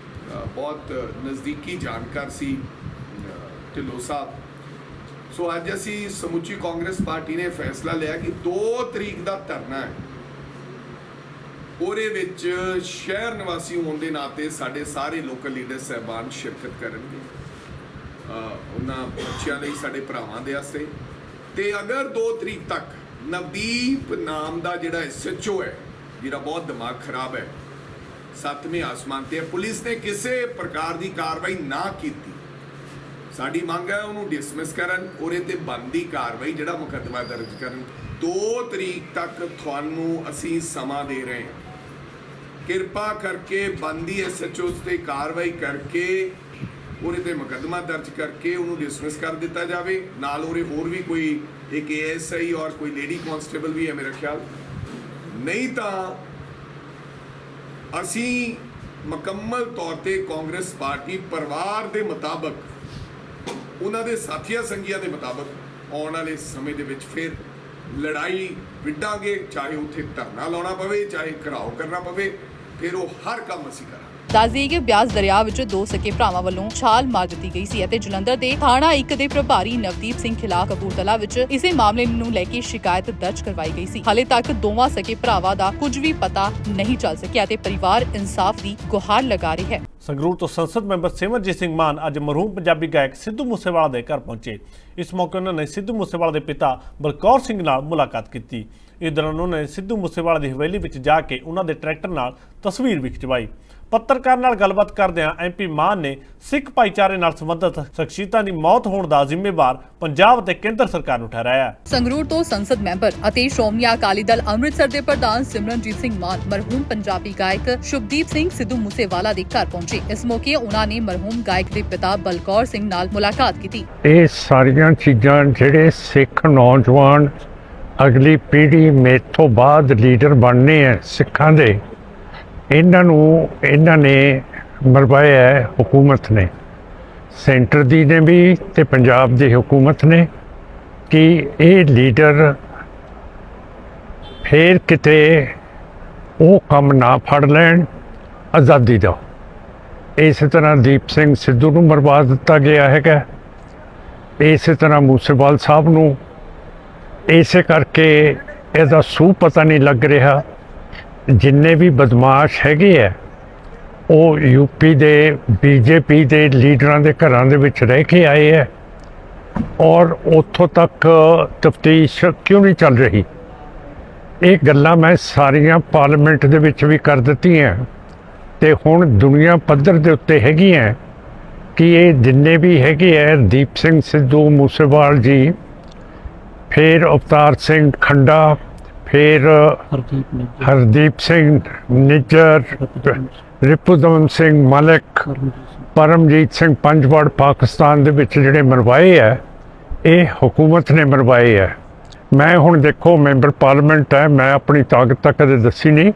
ਬਹੁਤ ਨਜ਼ਦੀਕੀ ਜਾਣਕਾਰ ਸੀ ਢਿੱਲੋਂ ਸਾਹਿਬ। ਸੋ ਅੱਜ ਅਸੀਂ ਸਮੁੱਚੀ ਕਾਂਗਰਸ ਪਾਰਟੀ ਨੇ ਫੈਸਲਾ ਲਿਆ ਕਿ 2 ਤਰੀਕ ਦਾ ਧਰਨਾ ਹੈ, ਉਹਦੇ ਵਿੱਚ ਸ਼ਹਿਰ ਨਿਵਾਸੀ ਹੋਣ ਦੇ ਨਾਤੇ ਸਾਡੇ ਸਾਰੇ ਲੋਕਲ ਲੀਡਰ ਸਾਹਿਬਾਨ ਸ਼ਿਰਕਤ ਕਰਨਗੇ, ਉਹਨਾਂ ਬੱਚਿਆਂ ਲਈ, ਸਾਡੇ ਭਰਾਵਾਂ ਦੇ ਵਾਸਤੇ। ਤੇ ਅਗਰ 2 ਤਰੀਕ ਤੱਕ ਨਵਦੀਪ ਨਾਮ ਦਾ ਜਿਹੜਾ SHO ਹੈ, ਜਿਹੜਾ ਬਹੁਤ ਦਿਮਾਗ ਖਰਾਬ ਹੈ, 7ਵੇਂ ਆਸਮਾਨ ਤੇ, ਪੁਲਿਸ ਨੇ ਕਿਸੇ ਪ੍ਰਕਾਰ ਦੀ ਕਾਰਵਾਈ ਨਾ ਕੀਤੀ, ਸਾਡੀ ਮੰਗ ਹੈ ਉਹਨੂੰ ਡਿਸਮਿਸ ਕਰਨ, ਉਹਦੇ ਤੇ ਬਣਦੀ ਕਾਰਵਾਈ, ਜਿਹੜਾ ਮੁਕੱਦਮਾ ਦਰਜ ਕਰਨ। 2 ਤਰੀਕ ਤੱਕ ਤੁਹਾਨੂੰ ਅਸੀਂ ਸਮਾਂ ਦੇ ਰਹੇ ਹਾਂ, ਕਿਰਪਾ ਕਰਕੇ ਬਣਦੀ SHOs ਤੇ ਕਾਰਵਾਈ ਕਰਕੇ ਉਹਦੇ ਤੇ ਮੁਕੱਦਮਾ ਦਰਜ ਕਰਕੇ ਉਹਨੂੰ ਡਿਸਮਿਸ ਕਰ ਦਿੱਤਾ ਜਾਵੇ। ਨਾਲ ਉਹਦੇ ਹੋਰ ਵੀ ਕੋਈ ਇੱਕ ASI ਔਰ ਕੋਈ ਲੇਡੀ ਕਾਂਸਟੇਬਲ ਵੀ ਹੈ ਮੇਰਾ ਖਿਆਲ, ਨਹੀਂ ਤਾਂ ਅਸੀਂ ਮੁਕੰਮਲ ਤੌਰ ਤੇ ਕਾਂਗਰਸ ਪਾਰਟੀ ਪਰਿਵਾਰ ਦੇ ਮੁਤਾਬਕ, ਉਹਨਾਂ ਦੇ ਸਾਥੀਆਂ ਸੰਗੀਆਂ ਦੇ ਮੁਤਾਬਕ ਆਉਣ ਵਾਲੇ ਸਮੇਂ ਦੇ ਵਿੱਚ ਫਿਰ ਲੜਾਈ ਵਿੱਢਾਂਗੇ, ਚਾਹੇ ਉੱਥੇ ਧਰਨਾ ਲਾਉਣਾ ਪਵੇ, ਚਾਹੇ ਘਿਰਾਓ ਕਰਨਾ ਪਵੇ, ਫਿਰ ਉਹ ਹਰ ਕੰਮ ਅਸੀਂ ਕਰਾਂਗੇ। ਦੱਸ ਦਈਏ ਕਿ ਬਿਆਸ ਦਰਿਆ ਵਿੱਚ 2 ਸਕੇ ਭਰਾਵਾਂ ਵੱਲੋਂ ਛਾਲ ਮਾਰ ਦਿੱਤੀ ਗਈ ਸੀ ਅਤੇ ਜਲੰਧਰ ਦੇ ਥਾਣਾ 1 ਦੇ ਪ੍ਰਭਾਰੀ ਨਵਦੀਪ ਸਿੰਘ ਖਿਲਾਫ ਕਪੂਰਥਲਾ ਵਿੱਚ ਇਸੇ ਮਾਮਲੇ ਨੂੰ ਲੈ ਕੇ ਸ਼ਿਕਾਇਤ ਦਰਜ ਕਰਵਾਈ ਗਈ ਸੀ। ਹਾਲੇ ਤੱਕ ਦੋਵਾਂ ਸਕੇ ਭਰਾਵਾਂ ਦਾ ਕੁਝ ਵੀ ਪਤਾ ਨਹੀਂ ਚੱਲ ਸਕਿਆ ਤੇ ਪਰਿਵਾਰ ਇਨਸਾਫ ਦੀ ਗੁਹਾਰ ਲਗਾ ਰਿਹਾ ਹੈ। ਸੰਗਰੂਰ ਤੋਂ ਸੰਸਦ ਮੈਂਬਰ ਸਿਮਰਜੀਤ ਸਿੰਘ ਮਾਨ ਅੱਜ ਮਰਹੂਮ ਪੰਜਾਬੀ ਗਾਇਕ ਸਿੱਧੂ ਮੂਸੇਵਾਲਾ ਦੇ ਘਰ ਪਹੁੰਚੇ। ਇਸ ਮੌਕੇ ਉਹਨਾਂ ਨੇ ਸਿੱਧੂ ਮੂਸੇਵਾਲਾ ਦੇ ਪਿਤਾ ਬਲਕੌਰ ਸਿੰਘ ਨਾਲ ਮੁਲਾਕਾਤ ਕੀਤੀ। ਇਸ ਦੌਰਾਨ ਉਹਨਾਂ ਨੇ ਸਿੱਧੂ ਮੂਸੇਵਾਲਾ ਦੀ ਹਵੇਲੀ ਵਿੱਚ ਜਾ ਕੇ ਉਹਨਾਂ ਦੇ ਟਰੈਕਟਰ ਨਾਲ ਤਸਵੀਰ ਵੀ ਖਿਚਵਾਈ। ਪੱਤਰਕਾਰ ਨਾਲ ਗੱਲਬਾਤ ਕਰਦਿਆਂ MP ਮਾਨ ਨੇ ਸਿੱਖ ਭਾਈਚਾਰੇ ਨਾਲ ਸੰਬੰਧਿਤ ਸ਼ਖਸੀਅਤਾਂ ਦੀ ਮੌਤ ਹੋਣ ਦਾ ਜ਼ਿੰਮੇਵਾਰ ਪੰਜਾਬ ਤੇ ਕੇਂਦਰ ਸਰਕਾਰ ਨੂੰ ਠਹਿਰਾਇਆ। ਸੰਗਰੂਰ ਤੋਂ ਸੰਸਦ ਮੈਂਬਰ ਅਤੇ ਸ਼੍ਰੋਮਣੀ ਅਕਾਲੀ ਦਲ ਅੰਮ੍ਰਿਤਸਰ ਦੇ ਪ੍ਰਧਾਨ ਸਿਮਰਨਜੀਤ ਸਿੰਘ ਮਾਨ ਮਰਹੂਮ ਪੰਜਾਬੀ ਗਾਇਕ ਸ਼ੁਭਦੀਪ ਸਿੰਘ ਸਿੱਧੂ ਮੂਸੇਵਾਲਾ ਦੇ ਘਰ ਪਹੁੰਚੇ। ਇਸ ਮੌਕੇ ਉਹਨਾਂ ਨੇ ਮਰਹੂਮ ਗਾਇਕ ਦੇ ਪਿਤਾ ਬਲਕੌਰ ਸਿੰਘ ਨਾਲ ਮੁਲਾਕਾਤ ਕੀਤੀ। ਇਹ ਸਾਰੀਆਂ ਚੀਜ਼ਾਂ ਜਿਹੜੇ ਸਿੱਖ ਨੌਜਵਾਨ ਅਗਲੀ ਪੀੜ੍ਹੀ ਮੇਥੋਂ ਬਾਅਦ ਲੀਡਰ ਬਣਨੇ ਆ ਸਿੱਖਾਂ ਦੇ, ਇਹਨਾਂ ਨੇ ਮਰਵਾਇਆ ਹੈ ਹੁਕੂਮਤ ਨੇ, ਸੈਂਟਰ ਦੀ ਨੇ ਵੀ ਤੇ ਪੰਜਾਬ ਦੀ ਹੁਕੂਮਤ ਨੇ, ਕਿ ਇਹ ਲੀਡਰ ਫੇਰ ਕਿਤੇ ਉਹ ਕੰਮ ਨਾ ਫੜ ਲੈਣ ਆਜ਼ਾਦੀ ਦਾ। ਇਸੇ ਤਰ੍ਹਾਂ ਦੀਪ ਸਿੰਘ ਸਿੱਧੂ ਨੂੰ ਮਰਵਾ ਦਿੱਤਾ ਗਿਆ ਹੈਗਾ, ਇਸੇ ਤਰ੍ਹਾਂ ਮੂਸੇਵਾਲ ਸਾਹਿਬ ਨੂੰ। ਇਸੇ ਕਰਕੇ ਇਹਦਾ ਸੂਹ ਪਤਾ ਨਹੀਂ ਲੱਗ ਰਿਹਾ। ਜਿੰਨੇ ਵੀ ਬਦਮਾਸ਼ ਹੈਗੇ ਆ ਉਹ UP ਦੇ BJP ਦੇ ਲੀਡਰਾਂ ਦੇ ਘਰਾਂ ਦੇ ਵਿੱਚ ਰਹਿ ਕੇ ਆਏ ਹੈ, ਔਰ ਉੱਥੋਂ ਤੱਕ ਤਫਤੀਸ਼ ਕਿਉਂ ਨਹੀਂ ਚੱਲ ਰਹੀ? ਇਹ ਗੱਲਾਂ ਮੈਂ ਸਾਰੀਆਂ ਪਾਰਲੀਮੈਂਟ ਦੇ ਵਿੱਚ ਵੀ ਕਰ ਦਿੱਤੀਆਂ ਤੇ ਹੁਣ ਦੁਨੀਆ ਪੱਧਰ ਦੇ ਉੱਤੇ ਹੈਗੀਆਂ ਕਿ ਇਹ ਜਿੰਨੇ ਵੀ ਹੈਗੇ ਹੈ, ਦੀਪ ਸਿੰਘ ਸਿੱਧੂ ਮੂਸੇਵਾਲ ਜੀ, ਫਿਰ ਅਵਤਾਰ ਸਿੰਘ ਖੰਡਾ, ਫਿਰ ਹਰਦੀਪ ਸਿੰਘ ਨਿੱਜਰ, ਰਿਪੁਦਮਨ ਸਿੰਘ ਮਲਿਕ, ਪਰਮਜੀਤ ਸਿੰਘ ਪੰਜਵੜ ਪਾਕਿਸਤਾਨ ਦੇ ਵਿੱਚ ਜਿਹੜੇ ਮਰਵਾਏ ਹੈ, ਇਹ ਹੁਕੂਮਤ ਨੇ ਮਰਵਾਏ ਹੈ। ਮੈਂ ਹੁਣ ਦੇਖੋ ਮੈਂਬਰ ਪਾਰਲੀਮੈਂਟ ਹੈ, ਮੈਂ ਆਪਣੀ ਤਾਕਤ ਤਾਂ ਕਦੇ ਦੱਸੀ ਨਹੀਂ,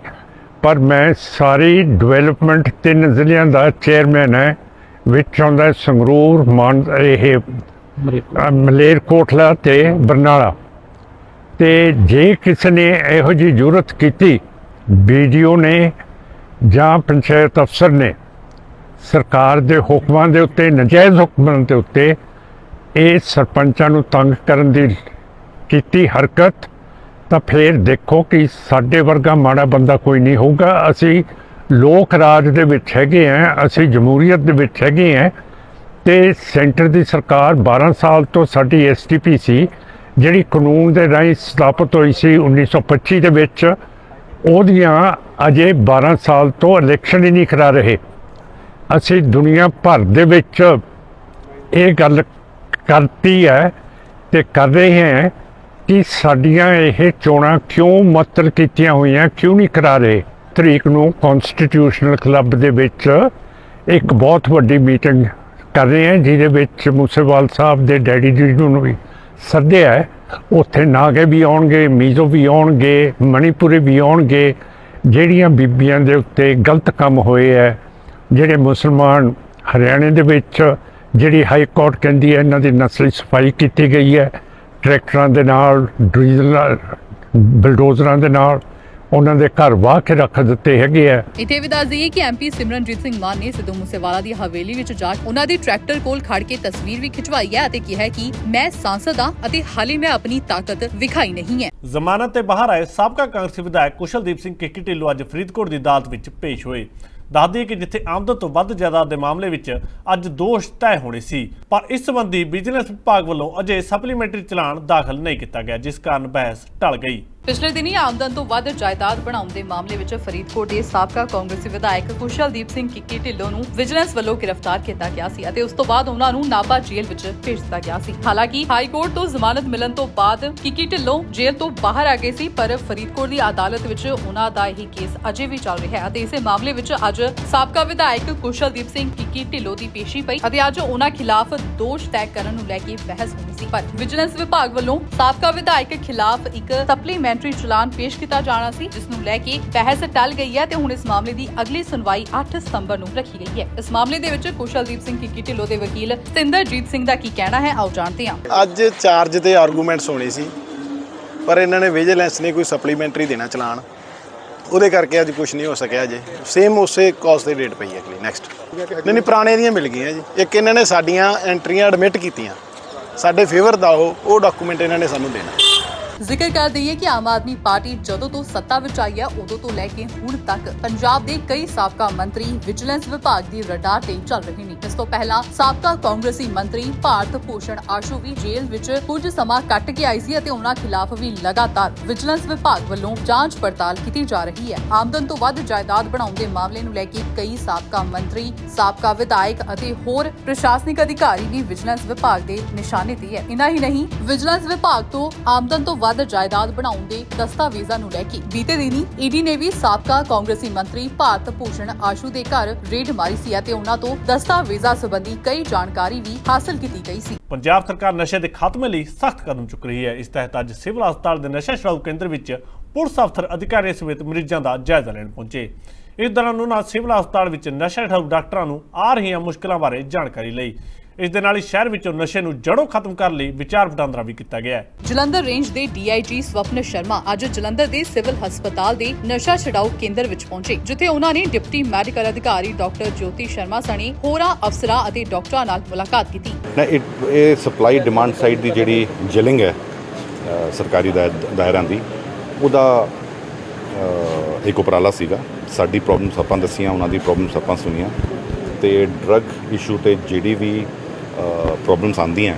ਪਰ ਮੈਂ ਸਾਰੀ ਡਿਵੈਲਪਮੈਂਟ 3 ਜ਼ਿਲ੍ਹਿਆਂ ਦਾ ਚੇਅਰਮੈਨ ਹੈ, ਵਿੱਚ ਆਉਂਦਾ ਸੰਗਰੂਰ, ਮਲੇਰਕੋਟਲਾ ਤੇ ਬਰਨਾਲਾ। ਤੇ ਜੇ ਕਿਸੇ ਨੇ ਇਹੋ ਜਿਹੀ ਜ਼ਰੂਰਤ ਕੀਤੀ, BDO ਨੇ ਜਾਂ ਪੰਚਾਇਤ ਅਫਸਰ ਨੇ ਸਰਕਾਰ ਦੇ ਹੁਕਮਾਂ ਦੇ ਉੱਤੇ, ਨਜਾਇਜ਼ ਹੁਕਮਾਂ ਦੇ ਉੱਤੇ ਇਹ ਸਰਪੰਚਾਂ ਨੂੰ ਤੰਗ ਕਰਨ ਦੀ ਕੀਤੀ ਹਰਕਤ, ਤਾਂ ਫਿਰ ਦੇਖੋ ਕਿ ਸਾਡੇ ਵਰਗਾ ਮਾੜਾ ਬੰਦਾ ਕੋਈ ਨਹੀਂ ਹੋਊਗਾ। ਅਸੀਂ ਲੋਕ ਰਾਜ ਦੇ ਵਿੱਚ ਹੈਗੇ ਹਾਂ, ਅਸੀਂ ਜਮਹੂਰੀਅਤ ਦੇ ਵਿੱਚ ਹੈਗੇ ਹਾਂ, ਤੇ ਸੈਂਟਰ ਦੀ ਸਰਕਾਰ 12 ਸਾਲ ਤੋਂ ਸਾਡੀ SDP ਸੀ, ਜਿਹੜੀ ਕਾਨੂੰਨ ਦੇ ਰਾਹੀਂ ਸਥਾਪਿਤ ਹੋਈ ਸੀ 1925 ਦੇ ਵਿੱਚ, ਉਹਦੀਆਂ ਅਜੇ 12 ਸਾਲ ਤੋਂ ਇਲੈਕਸ਼ਨ ਹੀ ਨਹੀਂ ਕਰਾ ਰਹੇ। ਅਸੀਂ ਦੁਨੀਆ ਭਰ ਦੇ ਵਿੱਚ ਇਹ ਗੱਲ ਕਰਤੀ ਹੈ ਤੇ ਕਰ ਰਹੇ ਹਾਂ ਕਿ ਸਾਡੀਆਂ ਇਹ ਚੋਣਾਂ ਕਿਉਂ ਮੁਅੱਤਲ ਕੀਤੀਆਂ ਹੋਈਆਂ, ਕਿਉਂ ਨਹੀਂ ਕਰਾ ਰਹੇ। ਤਰੀਕ ਨੂੰ ਕੌਂਸਟੀਟਿਊਸ਼ਨਲ ਕਲੱਬ ਦੇ ਵਿੱਚ ਇੱਕ ਬਹੁਤ ਵੱਡੀ ਮੀਟਿੰਗ ਕਰ ਰਹੇ ਹਾਂ, ਜਿਹਦੇ ਵਿੱਚ ਮੂਸੇਵਾਲ ਸਾਹਿਬ ਦੇ ਡੈਡੀ ਜੀ ਨੂੰ ਵੀ ਸੱਦਿਆ ਹੈ। ਉੱਥੇ ਨਾਗੇ ਵੀ ਆਉਣਗੇ, ਮੀਜ਼ੋ ਵੀ ਆਉਣਗੇ, ਮਣੀਪੁਰੀ ਵੀ ਆਉਣਗੇ। ਜਿਹੜੀਆਂ ਬੀਬੀਆਂ ਦੇ ਉੱਤੇ ਗਲਤ ਕੰਮ ਹੋਏ ਹੈ, ਜਿਹੜੇ ਮੁਸਲਮਾਨ ਹਰਿਆਣੇ ਦੇ ਵਿੱਚ ਜਿਹੜੀ ਹਾਈ ਕੋਰਟ ਕਹਿੰਦੀ ਹੈ ਇਹਨਾਂ ਦੀ ਨਸਲੀ ਸਫਾਈ ਕੀਤੀ ਗਈ ਹੈ, ਟਰੈਕਟਰਾਂ ਦੇ ਨਾਲ, ਡੀਜ਼ਲ ਬਲਡੋਜ਼ਰਾਂ ਦੇ ਨਾਲ ਉਹਨਾਂ ਦੇ ਘਰ ਵਾਹ ਕੇ ਰੱਖ ਦਿੱਤੇ ਹੈਗੇ ਆ। ਇੱਥੇ ਵੀ ਦੱਸ ਦਈਏ ਕਿ ਐਮਪੀ ਸਿਮਰਨਜੀਤ ਸਿੰਘ ਮਾਨ ਨੇ ਸਿੱਧੂ ਮੂਸੇਵਾਲਾ ਦੀ ਹਵੇਲੀ ਵਿੱਚ ਜਾ ਕੇ ਉਹਨਾਂ ਦੀ ਟਰੈਕਟਰ ਕੋਲ ਖੜ ਕੇ ਤਸਵੀਰ ਵੀ ਖਿਚਵਾਈ ਹੈ ਅਤੇ ਕਿਹਾ ਕਿ ਮੈਂ ਸਾਂਸਦ ਹਾਂ ਅਤੇ ਹਾਲੇ ਮੈਂ ਆਪਣੀ ਤਾਕਤ ਵਿਖਾਈ ਨਹੀਂ ਹੈ। ਜ਼ਮਾਨਤ ਤੇ ਬਾਹਰ ਆਏ ਸਾਬਕਾ ਕਾਂਗਰਸੀ ਵਿਧਾਇਕ ਕੁਸ਼ਲਦੀਪ ਸਿੰਘ ਕਿੱਕੀ ਢਿੱਲੋਂ ਅੱਜ ਫਰੀਦਕੋਟ ਦੀ ਅਦਾਲਤ ਵਿੱਚ ਪੇਸ਼ ਹੋਏ। ਦੱਸ ਦਈਏ ਕਿ ਜਿੱਥੇ ਆਮਦਨ ਤੋਂ ਵੱਧ ਜਾਇਦਾਦ ਦੇ ਮਾਮਲੇ ਵਿੱਚ ਅੱਜ ਦੋਸ਼ ਤੈਅ ਹੋਣੇ ਸੀ, ਪਰ ਇਸ ਸੰਬੰਧੀ ਵਿਜੀਲੈਂਸ ਵਿਭਾਗ ਵੱਲੋਂ ਅਜੇ ਸਪਲੀਮੈਂਟਰੀ ਚਲਾਨ ਦਾਖਲ ਨਹੀਂ ਕੀਤਾ ਗਿਆ, ਜਿਸ ਕਾਰਨ ਬਹਿਸ ਟਲ ਗਈ। ਪਿਛਲੇ ਦਿਨੀ ਆਮਦਨ ਤੋਂ ਵੱਧ ਜਾਇਦਾਦ ਬਣਾਉਣ ਦੇ ਮਾਮਲੇ ਵਿੱਚ ਫਰੀਦਕੋਟ ਦੇ ਸਾਬਕਾ ਕਾਂਗਰਸੀ ਵਿਧਾਇਕ ਕੁਸ਼ਲਦੀਪ ਸਿੰਘ ਕਿੱਕੀ ਢਿੱਲੋਂ ਨੂੰ ਵਿਜੀਲੈਂਸ ਵੱਲੋਂ ਗ੍ਰਿਫਤਾਰ ਕੀਤਾ ਗਿਆ ਸੀ ਅਤੇ ਉਸ ਤੋਂ ਬਾਅਦ ਉਹਨਾਂ ਨੂੰ ਨਾਭਾ ਜੇਲ੍ਹ ਵਿੱਚ ਭੇਜ ਦਿੱਤਾ ਗਿਆ ਸੀ। ਹਾਲਾਂਕਿ ਹਾਈ ਕੋਰਟ ਤੋਂ ਜ਼ਮਾਨਤ ਮਿਲਣ ਤੋਂ ਬਾਅਦ ਕਿੱਕੀ ਢਿੱਲੋਂ ਜੇਲ੍ਹ ਤੋਂ ਬਾਹਰ ਆ ਗਏ ਸੀ, ਪਰ ਫਰੀਦਕੋਟ ਦੀ ਅਦਾਲਤ ਵਿੱਚ ਉਹਨਾਂ ਦਾ ਇਹ ਕੇਸ ਅਜੇ ਵੀ ਚੱਲ ਰਿਹਾ ਹੈ ਅਤੇ ਇਸੇ ਮਾਮਲੇ ਵਿੱਚ ਅੱਜ ਸਾਬਕਾ ਵਿਧਾਇਕ ਕੁਸ਼ਲਦੀਪ ਸਿੰਘ ਕਿੱਕੀ ਢਿੱਲੋਂ ਦੀ ਪੇਸ਼ੀ ਪਈ ਅਤੇ ਅੱਜ ਉਹਨਾਂ ਖਿਲਾਫ ਦੋਸ਼ ਤੈਅ ਕਰਨ ਨੂੰ ਲੈ ਕੇ ਬਹਿਸ ਹੋਈ ਸੀ। ਪਰ ਵਿਜੀਲੈਂਸ ਵਿਭਾਗ ਵੱਲੋਂ ਸਾਬਕਾ ਵਿਧਾਇਕ ਖਿਲਾਫ ਇੱਕ ਸਪਲੀਮੈਂਟਰੀ ਚਲਾਨ ਪੇਸ਼ ਕੀਤਾ ਜਾਣਾ ਸੀ, ਜਿਸ ਨੂੰ ਲੈ ਕੇ ਬਹਿਸ ਟਲ ਗਈ ਹੈ ਤੇ ਹੁਣ ਇਸ ਮਾਮਲੇ ਦੀ ਅਗਲੀ ਸੁਣਵਾਈ 8 ਸਤੰਬਰ ਨੂੰ ਰੱਖੀ ਗਈ ਹੈ। ਇਸ ਮਾਮਲੇ ਦੇ ਵਿੱਚ ਕੁਸ਼ਲਦੀਪ ਸਿੰਘ ਕਿੱਕੀ ਢਿੱਲੋਂ ਦੇ ਵਕੀਲ ਸਿੰਦਰਜੀਤ ਸਿੰਘ ਦਾ ਕੀ ਕਹਿਣਾ ਹੈ, ਆਓ ਜਾਣਦੇ ਹਾਂ। ਅੱਜ ਚਾਰਜ ਤੇ ਆਰਗੂਮੈਂਟਸ ਹੋਣੇ ਸੀ, ਪਰ ਇਹਨਾਂ ਨੇ ਵਿਜੀਲੈਂਸ ਨੇ ਕੋਈ ਸਪਲੀਮੈਂਟਰੀ ਦੇਣਾ ਚਲਾਨ, ਉਹਦੇ ਕਰਕੇ ਅੱਜ ਕੁਝ ਨਹੀਂ ਹੋ ਸਕਿਆ। ਅਜੇ ਸੇਮ ਉਸੇ ਕਾਜ਼ ਤੇ ਡੇਟ ਪਈ ਹੈ ਅਗਲੀ ਨੈਕਸਟ। ਨਹੀਂ ਪੁਰਾਣੇ ਦੀਆਂ ਮਿਲ ਗਈਆਂ ਜੀ। ਇੱਕ ਇਹਨਾਂ ਨੇ ਸਾਡੀਆਂ ਐਂਟਰੀਆਂ ਐਡਮਿਟ ਕੀਤੀਆਂ, ਸਾਡੇ ਫੇਵਰ ਦਾ ਉਹ ਡਾਕੂਮੈਂਟ ਇਹਨਾਂ ਨੇ ਸਾਨੂੰ ਦੇਣਾ। ਜ਼ਿਕਰ ਕਰ ਦਈਏ ਕਿ ਆਮ ਆਦਮੀ ਪਾਰਟੀ ਜਦੋਂ ਤੋਂ ਸੱਤਾ ਵਿੱਚ ਆਈ ਹੈ ਉਦੋਂ ਤੋਂ ਲੈ ਕੇ ਹੁਣ ਤੱਕ ਪੰਜਾਬ ਦੇ ਕਈ ਸਾਬਕਾ ਮੰਤਰੀ ਵਿਜੀਲੈਂਸ ਵਿਭਾਗ ਦੀ ਰਡਾਰ ਤੇ ਚੱਲ ਰਹੇ ਨੇ। ਇਸ ਤੋਂ ਪਹਿਲਾਂ ਸਾਬਕਾ ਕਾਂਗਰਸੀ ਮੰਤਰੀ ਭਾਰਤ ਭੂਸ਼ਣ ਆਸ਼ੂ ਵੀ ਜੇਲ੍ਹ ਵਿੱਚ ਕੁਝ ਸਮਾਂ ਕੱਟ ਕੇ ਆਈ ਸੀ ਅਤੇ ਉਹਨਾਂ ਖਿਲਾਫ ਵੀ ਲਗਾਤਾਰ ਵਿਜੀਲੈਂਸ ਵਿਭਾਗ ਵੱਲੋਂ ਜਾਂਚ ਪੜਤਾਲ ਕੀਤੀ ਜਾ ਰਹੀ ਹੈ। ਆਮਦਨ ਤੋਂ ਵੱਧ ਜਾਇਦਾਦ ਬਣਾਉਣ ਦੇ ਮਾਮਲੇ ਨੂੰ ਲੈ ਕੇ ਕਈ ਸਾਬਕਾ ਮੰਤਰੀ, ਸਾਬਕਾ ਵਿਧਾਇਕ ਅਤੇ ਹੋਰ ਪ੍ਰਸ਼ਾਸਨਿਕ ਅਧਿਕਾਰੀ ਵੀ ਵਿਜੀਲੈਂਸ ਵਿਭਾਗ ਦੇ ਨਿਸ਼ਾਨੇ ਤੇ ਹੈ। ਇਨਾ ਹੀ ਨਹੀਂ, ਵਿਜੀਲੈਂਸ ਵਿਭਾਗ ਤੋਂ ਆਮਦਨ ਤੋਂ ਵੱਧ ਜਾਇਦਾਦ ਬਣਾਉਣ ਦੇ ਦਸਤਾਵੇਜ਼ਾਂ ਨੂੰ ਲੈ ਕੇ ਬੀਤੇ ਦਿਨੀ ਈਡੀ ਨੇ ਵੀ ਸਾਬਕਾ ਕਾਂਗਰਸੀ ਮੰਤਰੀ ਭਾਰਤ ਭੂਸ਼ਣ ਆਸ਼ੂ ਦੇ ਘਰ ਰੇਡ ਮਾਰੀ ਸੀ ਅਤੇ ਉਹਨਾਂ ਤੋਂ ਦਸਤਾਵੇਜ਼ਾਂ ਸੰਬੰਧੀ ਕਈ ਜਾਣਕਾਰੀ ਵੀ ਹਾਸਲ ਕੀਤੀ ਗਈ ਸੀ। ਪੰਜਾਬ ਸਰਕਾਰ ਨਸ਼ੇ ਦੇ ਖਾਤਮੇ ਲਈ ਸਖਤ ਕਦਮ ਚੁੱਕ ਰਹੀ ਹੈ। ਇਸ ਤਹਿਤ ਅੱਜ ਸਿਵਲ ਹਸਪਤਾਲ ਦੇ ਨਸ਼ਾ ਛੁਡਾਊ ਕੇਂਦਰ ਵਿੱਚ ਪੁਲਿਸ ਅਫਸਰ ਅਧਿਕਾਰੀਆਂ ਸਮੇਤ ਮਰੀਜ਼ਾਂ ਦਾ ਜਾਇਜ਼ਾ ਲੈਣ ਪਹੁੰਚੇ। ਇਸ ਦੌਰਾਨ ਉਹਨਾਂ ਸਿਵਲ ਹਸਪਤਾਲ ਵਿੱਚ ਨਸ਼ਾ ਛੁਡਾਊ ਡਾਕਟਰਾਂ ਨੂੰ ਆ ਰਹੀਆਂ ਮੁਸ਼ਕਲਾਂ ਬਾਰੇ ਜਾਣਕਾਰੀ ਲਈ। ਇਸ ਦੇ ਨਾਲ ਹੀ ਸ਼ਹਿਰ ਵਿੱਚੋਂ ਨਸ਼ੇ ਨੂੰ ਜੜੋਂ ਖਤਮ ਕਰਨ ਲਈ ਵਿਚਾਰ ਵਟਾਂਦਰਾ ਵੀ ਕੀਤਾ ਗਿਆ ਹੈ। ਜਲੰਧਰ ਰੇਂਜ ਦੇ ਡੀਆਈਜੀ ਸਵਪਨ ਸ਼ਰਮਾ ਅੱਜ ਜਲੰਧਰ ਦੇ ਸਿਵਲ ਹਸਪਤਾਲ ਦੇ ਨਸ਼ਾ ਛਡਾਊ ਕੇਂਦਰ ਵਿੱਚ ਪਹੁੰਚੇ, ਜਿੱਥੇ ਉਹਨਾਂ ਨੇ ਡਿਪਟੀ ਮੈਡੀਕਲ ਅਧਿਕਾਰੀ ਡਾਕਟਰ ਜੋਤੀ ਸ਼ਰਮਾ ਸਣੇ ਹੋਰਾਂ ਅਫਸਰਾਂ ਅਤੇ ਡਾਕਟਰਾਂ ਨਾਲ ਮੁਲਾਕਾਤ ਕੀਤੀ। ਇਹ ਸਪਲਾਈ ਡਿਮਾਂਡ ਸਾਈਡ ਦੀ ਜਿਹੜੀ ਜਿਲਿੰਗ ਹੈ ਸਰਕਾਰੀ ਦਾਇਰਿਆਂ ਦੀ, ਉਹਦਾ ਇੱਕ ਉਪਰਾਲਾ ਸੀਗਾ। ਸਾਡੀ ਪ੍ਰੋਬਲਮਸ ਆਪਾਂ ਦੱਸੀਆਂ, ਉਹਨਾਂ ਦੀ ਪ੍ਰੋਬਲਮਸ ਆਪਾਂ ਸੁਣੀਆਂ ਤੇ ਡਰੱਗ ਇਸ਼ੂ ਤੇ ਜਿਹੜੀ ਵੀ ਪ੍ਰੋਬਲਮਸ ਆਉਂਦੀਆਂ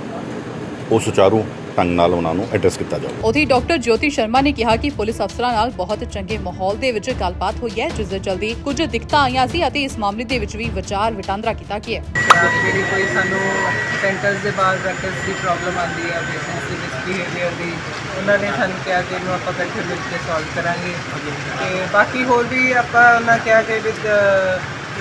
ਉਹ ਸੁਚਾਰੂ ਢੰਗ ਨਾਲ ਉਹਨਾਂ ਨੂੰ ਐਡਰੈਸ ਕੀਤਾ ਜਾਵੇ। ਉਥੇ ਡਾਕਟਰ ਜੋਤੀ ਸ਼ਰਮਾ ਨੇ ਕਿਹਾ ਕਿ ਪੁਲਿਸ ਅਫਸਰਾਂ ਨਾਲ ਬਹੁਤ ਚੰਗੇ ਮਾਹੌਲ ਦੇ ਵਿੱਚ ਗੱਲਬਾਤ ਹੋਈ ਹੈ, ਜਿਸ ਦੇ ਚਲਦੇ ਕੁਝ ਦਿੱਕਤਾਂ ਆਈਆਂ ਸੀ ਅਤੇ ਇਸ ਮਾਮਲੇ ਦੇ ਵਿੱਚ ਵੀ ਵਿਚਾਰ ਵਟਾਂਦਰਾ ਕੀਤਾ ਗਿਆ। ਜਿਹੜੀ ਕੋਈ ਸਾਨੂੰ ਸੈਂਟਰਸ ਦੇ ਬਾਹਰ ਪ੍ਰੈਕਟਿਸ ਦੀ ਪ੍ਰੋਬਲਮ ਆਉਂਦੀ ਹੈ, ਪੇਸ਼ੈਂਟਸ ਦੀ ਮਿਸਬੀਹੇਵੀਅਰ ਦੀ, ਉਹਨਾਂ ਨੇ ਸਾਨੂੰ ਕਿਹਾ ਕਿ ਇਹਨੂੰ ਆਪਾਂ ਇਕੱਠੇ ਮਿਲ ਕੇ ਸੋਲਵ ਕਰਾਂਗੇ ਤੇ ਬਾਕੀ ਹੋਰ ਵੀ ਆਪਾਂ ਉਹਨਾਂ ਕਿਹਾ ਕਿ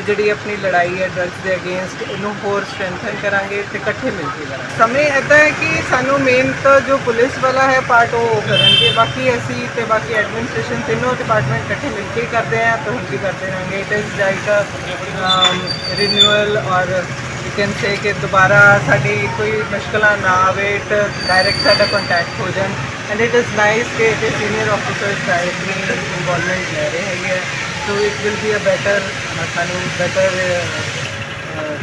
ਜਿਹੜੀ ਆਪਣੀ ਲੜਾਈ ਹੈ ਡਰੱਗਸ ਦੇ ਅਗੇਂਸਟ, ਇਹਨੂੰ ਹੋਰ ਸਟਰੈਂਥਨ ਕਰਾਂਗੇ ਤੇ ਇਕੱਠੇ ਮਿਲ ਕੇ ਕਰਾਂਗੇ। ਸਮੇਂ ਇੱਦਾਂ ਹੈ ਕਿ ਸਾਨੂੰ ਮੇਨ ਤਾਂ ਜੋ ਪੁਲਿਸ ਵਾਲਾ ਹੈ ਪਾਰਟ ਉਹ ਕਰਨਗੇ, ਬਾਕੀ ਅਸੀਂ ਤੇ ਬਾਕੀ ਐਡਮਿਨਿਸਟ੍ਰੇਸ਼ਨ ਤਿੰਨੋਂ ਡਿਪਾਰਟਮੈਂਟ ਇਕੱਠੇ ਮਿਲ ਕੇ ਕਰਦੇ ਹਾਂ ਤਾਂ ਹੁਣ ਵੀ ਕਰਦੇ ਰਹਾਂਗੇ। ਇਟ ਇਜ਼ ਲਾਈਕ ਰੀਨਿਊਅਲ ਔਰ ਯੂ ਕੈਨ ਸੇ ਕਿ ਦੁਬਾਰਾ ਸਾਡੀ ਕੋਈ ਮੁਸ਼ਕਲਾਂ ਨਾ ਆਵੇ, ਡਾਇਰੈਕਟ ਸਾਡਾ ਕੰਟੈਕਟ ਹੋ ਜਾਣ ਐਂਡ ਇਟ ਇਜ਼ ਨਾਈਸ ਕਿ ਸੀਨੀਅਰ ਆਫਿਸਰਸ ਡਾਇਰੈਕਟਲੀ ਇਨਵੋਲਵਮੈਂਟ ਲੈ ਰਹੇ ਹੈਗੇ। So it will be a better, ਸਾਨੂੰ better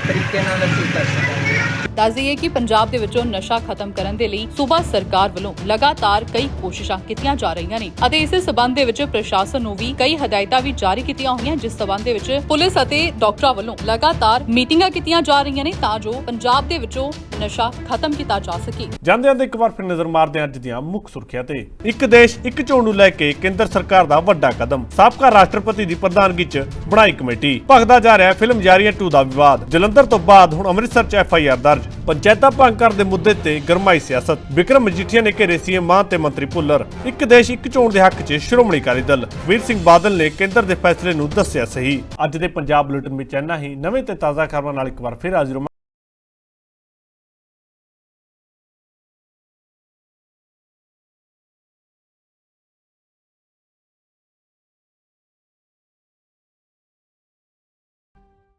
ਤਰੀਕੇ ਨਾਲ ਅਸੀਂ ਕਰ ਸਕਾਂਗੇ। ਦੱਸ ਦਈਏ ਕਿ ਪੰਜਾਬ ਦੇ ਵਿੱਚੋਂ ਨਸ਼ਾ ਖਤਮ ਕਰਨ ਦੇ ਲਈ ਸੂਬਾ ਸਰਕਾਰ ਵੱਲੋਂ ਲਗਾਤਾਰ ਕਈ ਕੋਸ਼ਿਸ਼ਾਂ ਕੀਤੀਆਂ ਜਾ ਰਹੀਆਂ ਨੇ ਅਤੇ ਇਸੇ ਸਬੰਧ ਦੇ ਵਿੱਚ ਪ੍ਰਸ਼ਾਸਨ ਨੂੰ ਵੀ ਕਈ ਹਦਾਇਤਾਂ ਵੀ ਜਾਰੀ ਕੀਤੀਆਂ ਹੋਈਆਂ, ਜਿਸ ਸਬੰਧ ਦੇ ਵਿੱਚ ਪੁਲਿਸ ਅਤੇ ਡਾਕਟਰਾਂ ਵੱਲੋਂ ਲਗਾਤਾਰ ਮੀਟਿੰਗਾਂ ਕੀਤੀਆਂ ਜਾ ਰਹੀਆਂ ਨੇ ਤਾਂ ਜੋ ਪੰਜਾਬ ਦੇ ਵਿੱਚੋਂ ਨਸ਼ਾ ਖਤਮ ਕੀਤਾ ਜਾ ਸਕੇ। ਜਾਂਦੇ ਇੱਕ ਵਾਰ ਫਿਰ ਨਜ਼ਰ ਮਾਰਦੇ ਹਾਂ ਅੱਜ ਦੀਆਂ ਮੁੱਖ ਸੁਰਖੀਆਂ ਤੇ। ਇੱਕ ਦੇਸ਼ ਇੱਕ ਚੋਣ ਨੂੰ ਲੈ ਕੇ ਕੇਂਦਰ ਸਰਕਾਰ ਦਾ ਵੱਡਾ ਕਦਮ, ਸਾਬਕਾ ਰਾਸ਼ਟਰਪਤੀ ਦੀ ਪ੍ਰਧਾਨਗੀ 'ਚ ਬਣਾਈ ਕਮੇਟੀ। ਭਖਦਾ ਜਾ ਰਿਹਾ ਫਿਲਮ ਜਾਰੀਆਂ 2 ਦਾ ਵਿਵਾਦ, ਜਲੰਧਰ ਤੋਂ ਬਾਅਦ ਹੁਣ ਅੰਮ੍ਰਿਤਸਰ 'ਚ FIR ਦਰਜ। ਪੰਚਾਇਤਾਂ ਭੰਗ ਕਰਨ ਦੇ ਮੁੱਦੇ ਤੇ ਗਰਮਾਈ ਸਿਆਸਤ, ਵਿਕਰਮ ਮਜੀਠੀਆ ਨੇ ਘੇਰੇ CM ਮਾਨ ਤੇ ਮੰਤਰੀ ਭੁੱਲਰ। ਇੱਕ ਦੇਸ਼ ਇੱਕ ਚੋਣ ਦੇ ਹੱਕ 'ਚ ਸ਼੍ਰੋਮਣੀ ਅਕਾਲੀ ਦਲ, ਵੀਰ ਸਿੰਘ ਬਾਦਲ ਨੇ ਕੇਂਦਰ ਦੇ ਫੈਸਲੇ ਨੂੰ ਦੱਸਿਆ ਸਹੀ। ਅੱਜ ਦੇ ਪੰਜਾਬ ਬੁਲੇਟਿਨ ਵਿੱਚ ਇੰਨਾ ਹੀ। ਨਵੇਂ ਤੇ ਤਾਜ਼ਾ ਖਬਰਾਂ ਨਾਲ ਇੱਕ ਵਾਰ ਫਿਰ ਹਾਜ਼ਰ